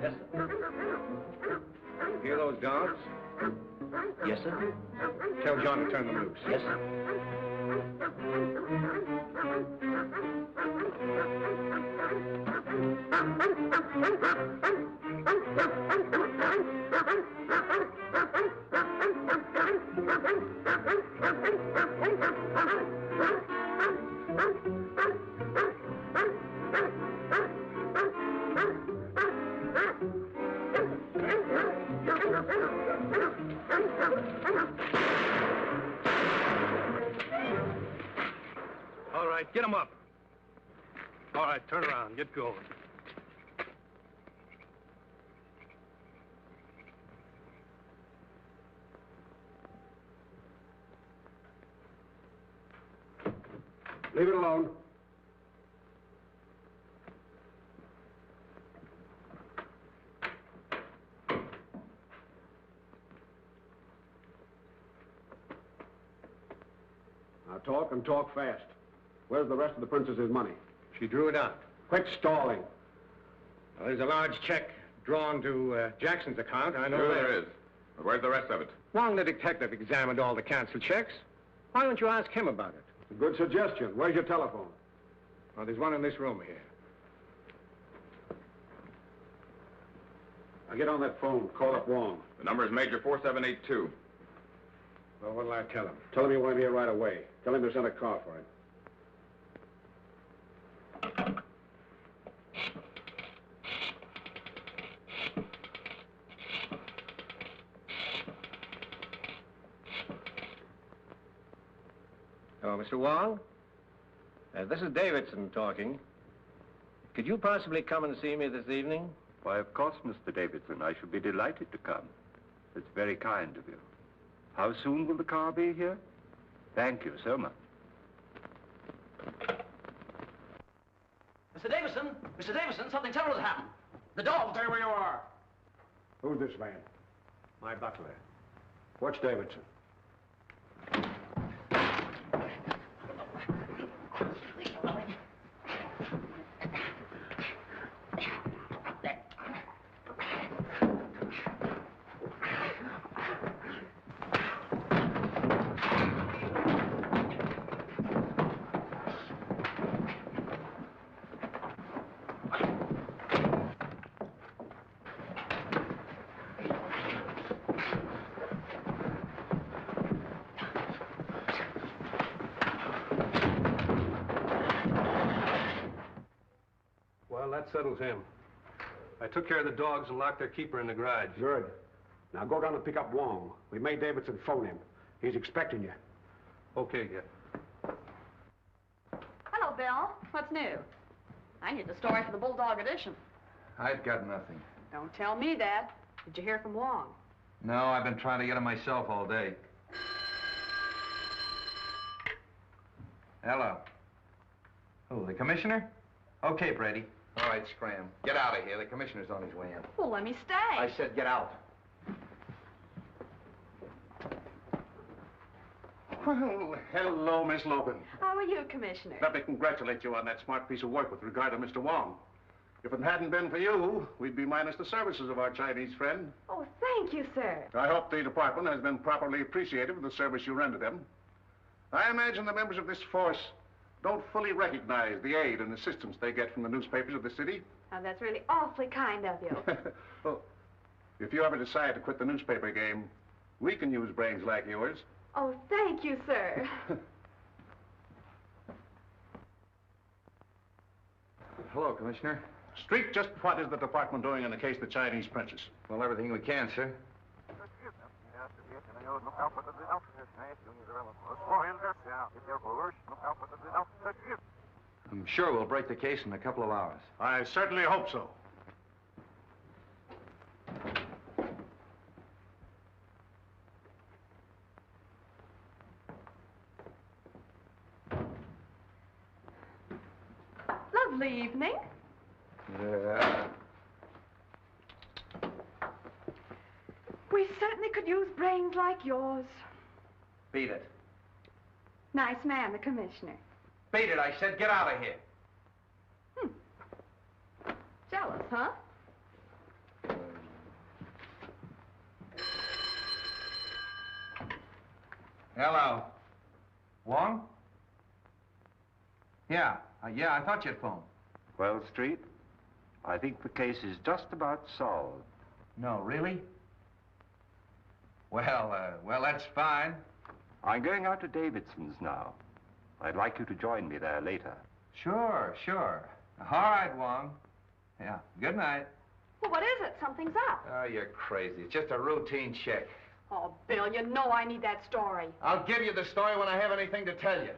[SPEAKER 10] Yes, sir. Hear those dogs? Yes, sir. Tell John to turn them loose. Yes, sir.
[SPEAKER 15] All right, get him up. All right, turn around, get going.
[SPEAKER 6] Leave it alone. Now talk and talk fast. Where's the rest of the princess's money?
[SPEAKER 10] She drew it out.
[SPEAKER 6] Quit stalling.
[SPEAKER 10] Well, there's a large check drawn to Jackson's account. I know
[SPEAKER 2] Sure
[SPEAKER 10] that.
[SPEAKER 2] there is. But where's the rest of it?
[SPEAKER 10] Wong, the detective, examined all the canceled checks. Why don't you ask him about it?
[SPEAKER 6] A good suggestion. Where's your telephone?
[SPEAKER 10] Oh, there's one in this room here.
[SPEAKER 6] Now get on that phone. Call up Wong.
[SPEAKER 2] The number is Major 4782.
[SPEAKER 10] Well, what'll I tell him?
[SPEAKER 6] Tell him you want to be here right away. Tell him to send a car for him.
[SPEAKER 10] Oh, Mr. Wong? This is Davidson talking. Could you possibly come and see me this evening?
[SPEAKER 3] Why, of course, Mr. Davidson. I should be delighted to come. It's very kind of you. How soon will the car be here? Thank you so much.
[SPEAKER 13] Mr. Davison! Mr. Davison, something terrible has happened. The dog...
[SPEAKER 6] Stay where you are. Who's this man?
[SPEAKER 10] My butler.
[SPEAKER 6] Watch Davidson.
[SPEAKER 10] Well, that settles him. I took care of the dogs and locked their keeper in the garage.
[SPEAKER 6] Good. Now go down and pick up Wong. We made Davidson phone him. He's expecting you.
[SPEAKER 10] Okay, yeah.
[SPEAKER 1] Hello, Bill. What's new? I need the story for the Bulldog edition.
[SPEAKER 7] I've got nothing.
[SPEAKER 1] Don't tell me that. Did you hear from Wong?
[SPEAKER 7] No, I've been trying to get him myself all day. Hello. Who, the commissioner? Okay, Brady. All right, scram. Get out of here. The commissioner's on his way in.
[SPEAKER 1] Well, let me stay.
[SPEAKER 7] I said get out.
[SPEAKER 16] Well, hello, Miss Logan.
[SPEAKER 1] How are you, Commissioner?
[SPEAKER 16] Let me congratulate you on that smart piece of work with regard to Mr. Wong. If it hadn't been for you, we'd be minus the services of our Chinese friend.
[SPEAKER 1] Oh, thank you, sir.
[SPEAKER 16] I hope the department has been properly appreciative of the service you rendered them. I imagine the members of this force don't fully recognize the aid and assistance they get from the newspapers of the city.
[SPEAKER 1] Oh, that's really awfully kind of you.
[SPEAKER 16] Well, if you ever decide to quit the newspaper game, we can use brains like yours.
[SPEAKER 1] Oh, thank you, sir.
[SPEAKER 7] Hello, Commissioner.
[SPEAKER 16] Street, just what is the department doing in the case of the Chinese princess?
[SPEAKER 7] Well, everything we can, sir. I'm sure we'll break the case in a couple of hours.
[SPEAKER 16] I certainly hope so.
[SPEAKER 1] Lovely evening.
[SPEAKER 7] Yeah.
[SPEAKER 1] We certainly could use brains like yours.
[SPEAKER 7] Beat it.
[SPEAKER 1] Nice man, the commissioner.
[SPEAKER 7] Beat it, I said. Get out of here.
[SPEAKER 1] Jealous, huh?
[SPEAKER 7] Hello. Wong? Yeah, I thought you'd phone.
[SPEAKER 3] Well, Street, I think the case is just about solved.
[SPEAKER 7] No, really? Well, that's fine.
[SPEAKER 3] I'm going out to Davidson's now. I'd like you to join me there later.
[SPEAKER 7] Sure. All right, Wong. Yeah, good night.
[SPEAKER 1] Well, what is it? Something's up.
[SPEAKER 7] Oh, you're crazy. It's just a routine check.
[SPEAKER 1] Oh, Bill, you know I need that story.
[SPEAKER 7] I'll give you the story when I have anything to tell you.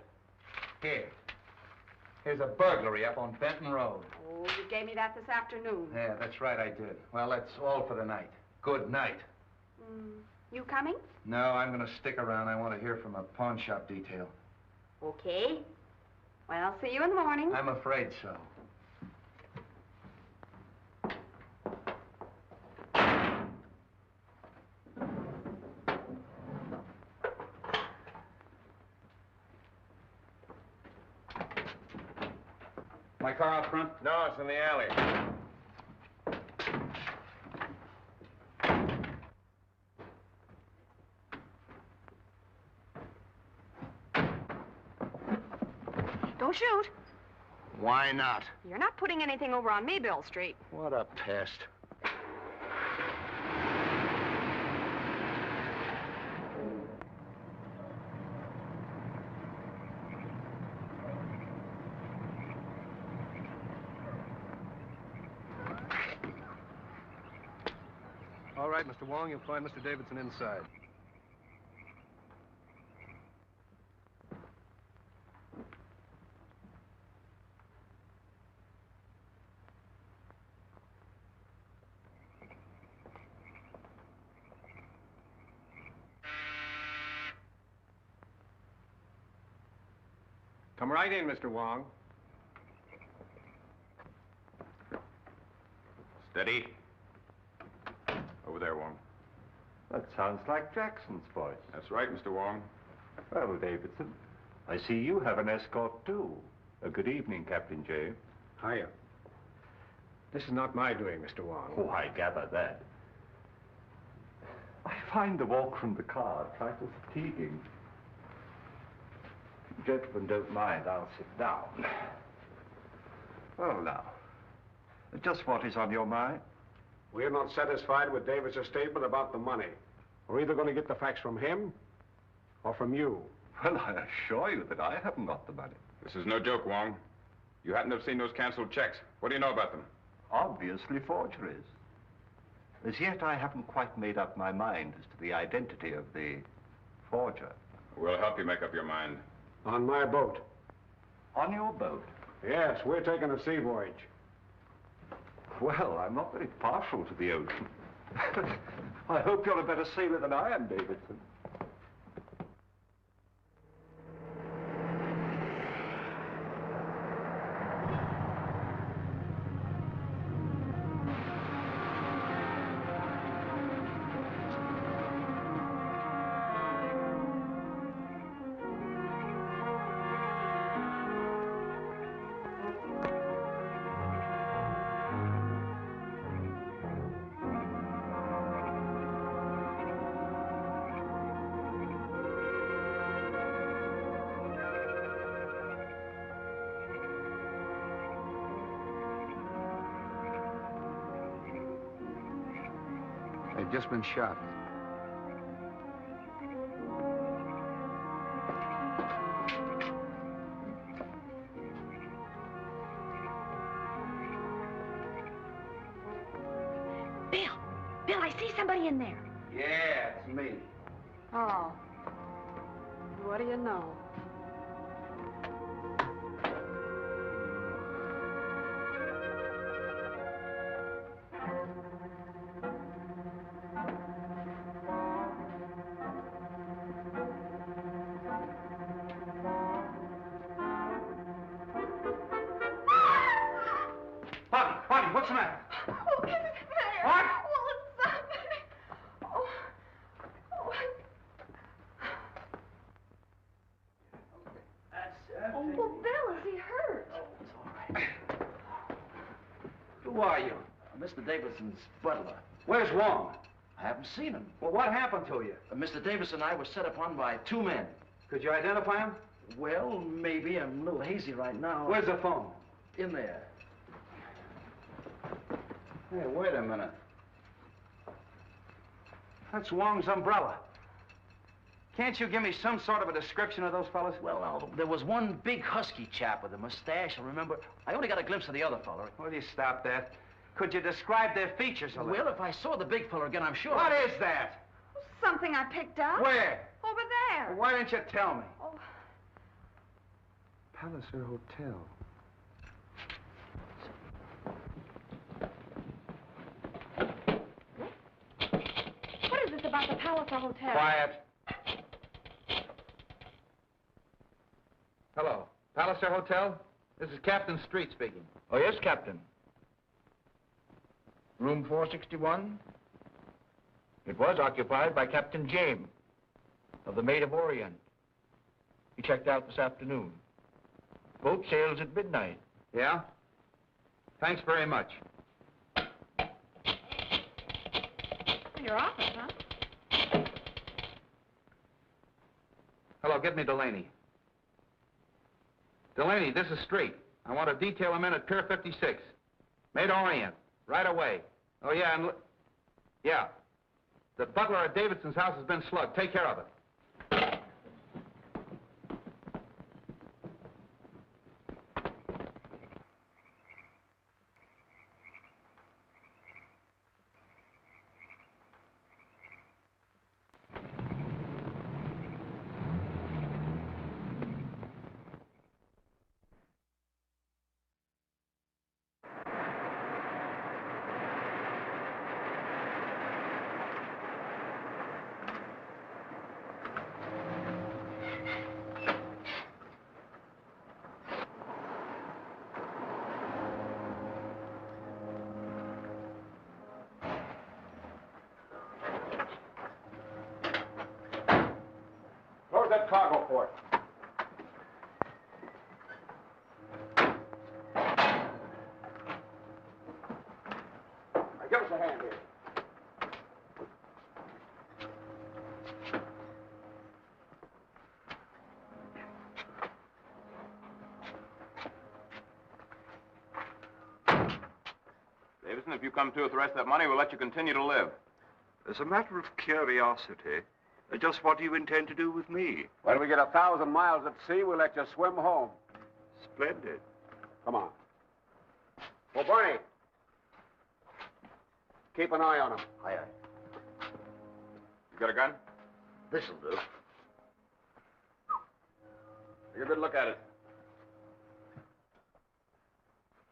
[SPEAKER 7] Here's a burglary up on Benton Road.
[SPEAKER 1] Oh, you gave me that this afternoon.
[SPEAKER 7] Yeah, that's right, I did. Well, that's all for the night. Good night.
[SPEAKER 1] You coming?
[SPEAKER 7] No, I'm going to stick around. I want to hear from a pawn shop detail.
[SPEAKER 1] Okay. Well, see you in the morning.
[SPEAKER 7] I'm afraid so.
[SPEAKER 5] My car out front?
[SPEAKER 9] No, it's in the alley.
[SPEAKER 11] Don't shoot.
[SPEAKER 4] Why not?
[SPEAKER 11] You're not putting anything over on me, Bill Street.
[SPEAKER 4] What a pest.
[SPEAKER 17] All right, Mr. Wong, you'll find Mr. Davidson inside. Come right in, Mr. Wong.
[SPEAKER 2] Steady. Over there, Wong.
[SPEAKER 3] That sounds like Jackson's voice.
[SPEAKER 2] That's right, Mr. Wong.
[SPEAKER 3] Well, Davidson, I see you have an escort, too. Good evening, Captain James.
[SPEAKER 17] Hiya. This is not my doing, Mr. Wong.
[SPEAKER 3] Oh, I gather that. I find the walk from the car a trifle fatiguing. If you gentlemen don't mind, I'll sit down. Well, now, just what is on your mind?
[SPEAKER 6] We're not satisfied with David's statement about the money. We're either going to get the facts from him or from you.
[SPEAKER 3] Well, I assure you that I haven't got the money.
[SPEAKER 2] This is no joke, Wong. You happen to have seen those canceled checks. What do you know about them?
[SPEAKER 3] Obviously forgeries. As yet, I haven't quite made up my mind as to the identity of the forger.
[SPEAKER 2] We'll help you make up your mind.
[SPEAKER 6] On my boat.
[SPEAKER 3] On your boat?
[SPEAKER 6] Yes, we're taking a sea voyage.
[SPEAKER 3] Well, I'm not very partial to the ocean. I hope you're a better sailor than I am, Davidson.
[SPEAKER 4] They've just been shot.
[SPEAKER 11] Bill, I see somebody in there.
[SPEAKER 4] Yeah, it's me.
[SPEAKER 11] Oh. What do you know?
[SPEAKER 4] What's the matter?
[SPEAKER 1] Oh, it's there.
[SPEAKER 4] What?
[SPEAKER 1] Oh, it's something. Oh. Oh, well, Bill, is he hurt?
[SPEAKER 13] Oh, it's all right.
[SPEAKER 4] Who are you?
[SPEAKER 13] Mr. Davidson's butler.
[SPEAKER 4] Where's Wong?
[SPEAKER 13] I haven't seen him.
[SPEAKER 4] Well, what happened to you?
[SPEAKER 13] Mr. Davidson and I were set upon by two men.
[SPEAKER 4] Could you identify him?
[SPEAKER 13] Well, maybe. I'm a little hazy right now.
[SPEAKER 4] Where's the phone?
[SPEAKER 13] In there.
[SPEAKER 4] Hey, wait a minute. That's Wong's umbrella. Can't you give me some sort of a description of those fellas?
[SPEAKER 13] Well, now, there was one big husky chap with a mustache, I remember. I only got a glimpse of the other fella.
[SPEAKER 4] Will you stop that? Could you describe their features a little?
[SPEAKER 13] Well, if I saw the big fella again, I'm sure.
[SPEAKER 4] What is that?
[SPEAKER 1] Something I picked up.
[SPEAKER 4] Where?
[SPEAKER 1] Over there.
[SPEAKER 4] Well, why didn't you tell me?
[SPEAKER 1] Oh.
[SPEAKER 4] Palliser Hotel.
[SPEAKER 1] What is this about the Palliser Hotel?
[SPEAKER 4] Quiet.
[SPEAKER 7] Hello. Palliser Hotel? This is Captain Street speaking.
[SPEAKER 8] Oh, yes, Captain. Room 461? It was occupied by Captain Jaime of the Maid of Orient. He checked out this afternoon. Boat sails at midnight.
[SPEAKER 7] Yeah? Thanks very much.
[SPEAKER 1] Your office, huh?
[SPEAKER 7] Hello, get me Delaney.
[SPEAKER 8] Delaney, this is Street. I want to detail a man at Pier 56. Made Orient. Right away. Oh, yeah, and... Yeah. The butler at Davidson's house has been slugged. Take care of it.
[SPEAKER 6] Close that cargo port. Now, give us a hand here.
[SPEAKER 2] Davidson, if you come to with the rest of that money, we'll let you continue to live.
[SPEAKER 3] As a matter of curiosity, just what do you intend to do with me?
[SPEAKER 6] When we get 1,000 miles at sea, we'll let you swim home.
[SPEAKER 3] Splendid.
[SPEAKER 6] Come on. Well, Bernie, keep an eye on him.
[SPEAKER 13] Aye, aye.
[SPEAKER 2] You got a gun?
[SPEAKER 13] This'll do.
[SPEAKER 2] Take a good look at it.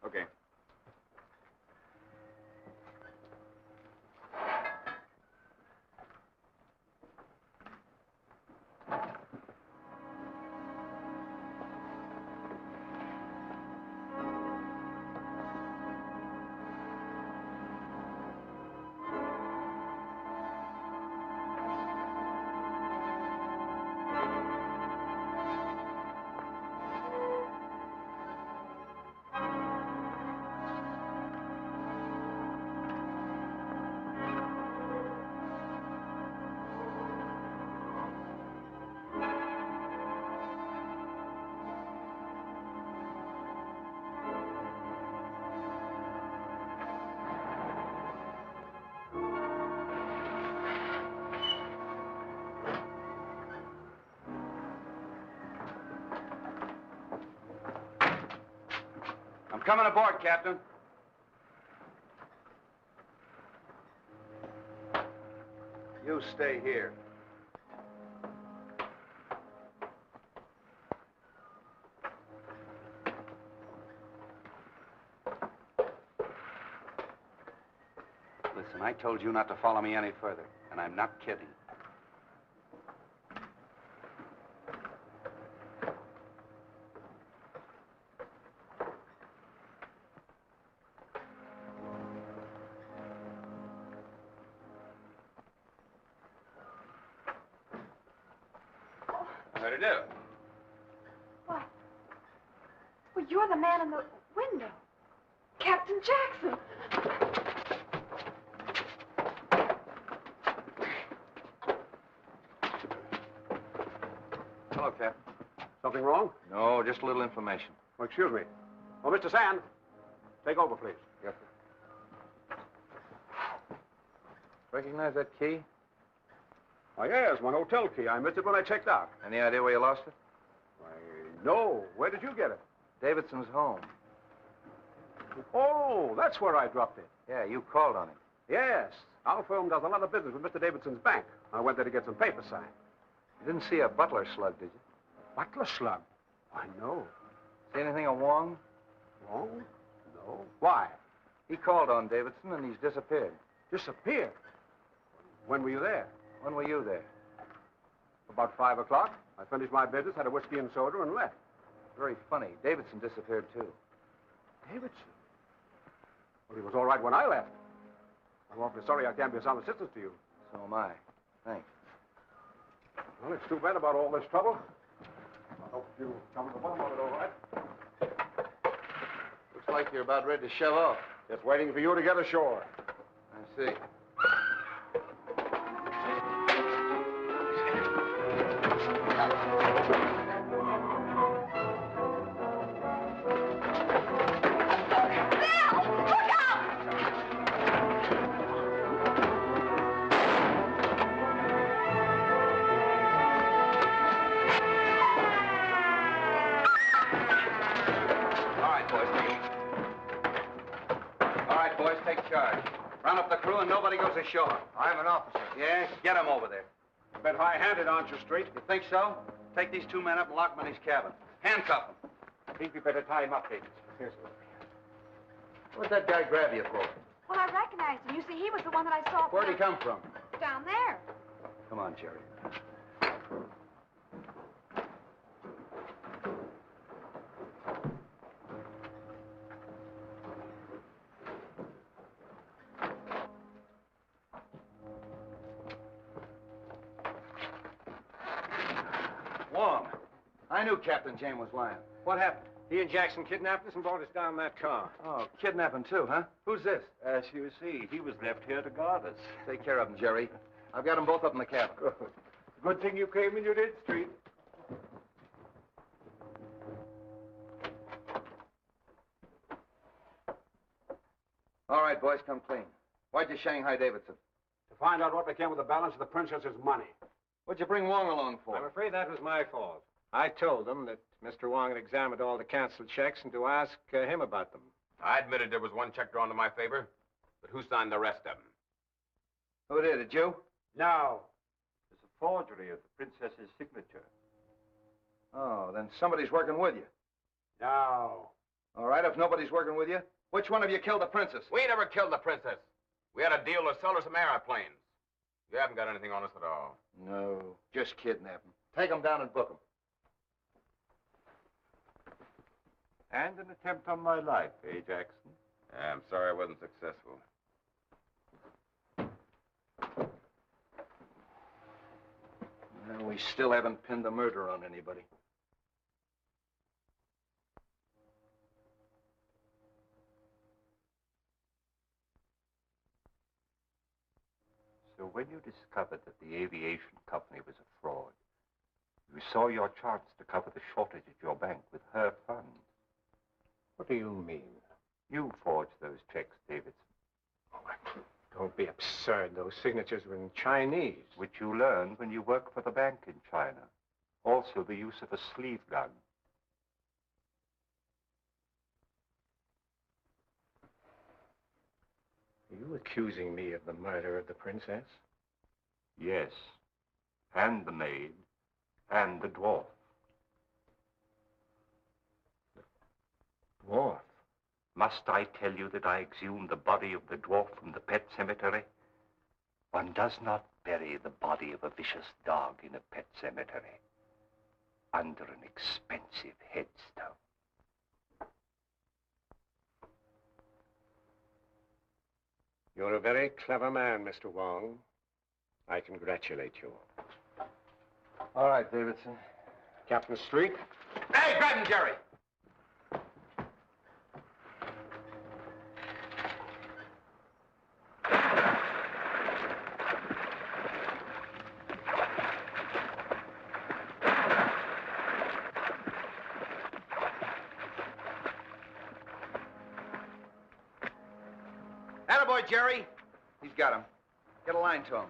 [SPEAKER 2] Okay.
[SPEAKER 7] I'm coming aboard, Captain. You stay here. Listen, I told you not to follow me any further, and I'm not kidding.
[SPEAKER 2] How'd it do?
[SPEAKER 1] What? Well, you're the man in the window. Captain Jackson.
[SPEAKER 7] Hello, Captain.
[SPEAKER 6] Something wrong?
[SPEAKER 7] No, just a little information.
[SPEAKER 6] Oh, excuse me. Oh, Mr. Sand, take over, please.
[SPEAKER 7] Yes, sir. Recognize that key?
[SPEAKER 6] Oh, yes, my hotel key. I missed it when I checked out.
[SPEAKER 7] Any idea where you lost it?
[SPEAKER 6] Why, no. Where did you get it?
[SPEAKER 7] Davidson's home.
[SPEAKER 6] Oh, that's where I dropped it.
[SPEAKER 7] Yeah, you called on him.
[SPEAKER 6] Yes. Our firm does a lot of business with Mr. Davidson's bank. I went there to get some papers signed.
[SPEAKER 7] You didn't see a butler slug, did you?
[SPEAKER 6] Butler slug? I know.
[SPEAKER 7] See anything of Wong?
[SPEAKER 6] Wong? No. Why?
[SPEAKER 7] He called on Davidson and he's disappeared.
[SPEAKER 6] Disappeared? When were you there?
[SPEAKER 7] When were you there?
[SPEAKER 6] About 5 o'clock. I finished my business, had a whiskey and soda, and left.
[SPEAKER 7] Very funny. Davidson disappeared, too.
[SPEAKER 6] Davidson? Well, he was all right when I left. I'm awfully sorry I can't be of some assistance to you.
[SPEAKER 7] So am I. Thanks.
[SPEAKER 6] Well, it's too bad about all this trouble. I hope you come to the bottom of it all right.
[SPEAKER 7] Looks like you're about ready to shove off.
[SPEAKER 6] Just waiting for you to get ashore.
[SPEAKER 7] I see. Guard. Round up the crew and nobody goes ashore.
[SPEAKER 3] I'm an officer.
[SPEAKER 7] Yeah? Get him over there.
[SPEAKER 6] A bit high-handed, aren't you, Street?
[SPEAKER 7] You think so? Take these two men up and lock them in his cabin. Handcuff them.
[SPEAKER 3] I think we better tie him up, Davis. Yes, sir.
[SPEAKER 7] What'd that guy grab you for?
[SPEAKER 11] Well, I recognized him. You see, he was the one that I saw...
[SPEAKER 7] Where'd he come from?
[SPEAKER 11] Down there.
[SPEAKER 7] Come on, Jerry. Wong, I knew Captain James was lying.
[SPEAKER 10] What happened? He and Jackson kidnapped us and brought us down in that car.
[SPEAKER 7] Oh, kidnapping too, huh? Who's this?
[SPEAKER 3] As you see, he was left here to guard us.
[SPEAKER 7] Take care of him, Jerry. I've got them both up in the cabin.
[SPEAKER 3] Good thing you came when you did, Street.
[SPEAKER 7] All right, boys, come clean. Why'd you Shanghai Davidson?
[SPEAKER 6] To find out what became of the balance of the princess's money.
[SPEAKER 7] What'd you bring Wong along for?
[SPEAKER 10] I'm afraid that was my fault. I told them that Mr. Wong had examined all the canceled checks and to ask him about them.
[SPEAKER 5] I admitted there was one check drawn to my favor, but who signed the rest of them?
[SPEAKER 7] Who did you?
[SPEAKER 6] No.
[SPEAKER 3] It's a forgery of the princess's signature.
[SPEAKER 7] Oh, then somebody's working with you.
[SPEAKER 6] No.
[SPEAKER 7] All right, if nobody's working with you, which one of you killed the princess?
[SPEAKER 5] We never killed the princess. We had a deal to sell her some airplanes. You haven't got anything on us at all.
[SPEAKER 7] No, just kidnap them. Take them down and book them.
[SPEAKER 3] And an attempt on my life, eh, Jackson?
[SPEAKER 2] I'm sorry I wasn't successful.
[SPEAKER 7] Well, we still haven't pinned the murder on anybody.
[SPEAKER 3] So when you discovered that the aviation company was a fraud, you saw your chance to cover the shortage at your bank with her funds.
[SPEAKER 10] What do you mean?
[SPEAKER 3] You forged those checks, Davidson.
[SPEAKER 10] Oh, don't be absurd. Those signatures were in Chinese.
[SPEAKER 3] Which you learned when you worked for the bank in China. Also the use of a sleeve gun.
[SPEAKER 10] Are you accusing me of the murder of the princess?
[SPEAKER 3] Yes. And the maid. And the dwarf.
[SPEAKER 10] Dwarf?
[SPEAKER 3] Must I tell you that I exhumed the body of the dwarf from the pet cemetery? One does not bury the body of a vicious dog in a pet cemetery under an expensive headstone.
[SPEAKER 10] You're a very clever man, Mr. Wong. I congratulate you.
[SPEAKER 7] All right, Davidson.
[SPEAKER 10] Captain Street?
[SPEAKER 7] Hey, grab him, Jerry! Attaboy, Jerry. He's got him. Get a line to him.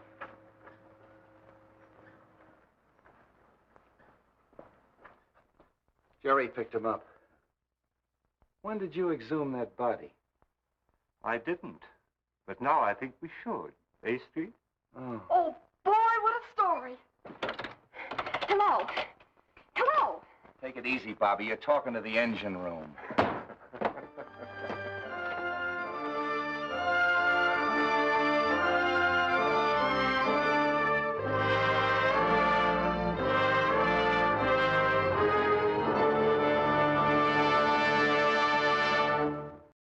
[SPEAKER 7] Jerry picked him up.
[SPEAKER 10] When did you exhume that body?
[SPEAKER 3] I didn't. But now I think we should. Eh, Street?
[SPEAKER 7] Oh.
[SPEAKER 1] Oh, boy, what a story. Hello. Hello.
[SPEAKER 7] Take it easy, Bobby. You're talking to the engine room.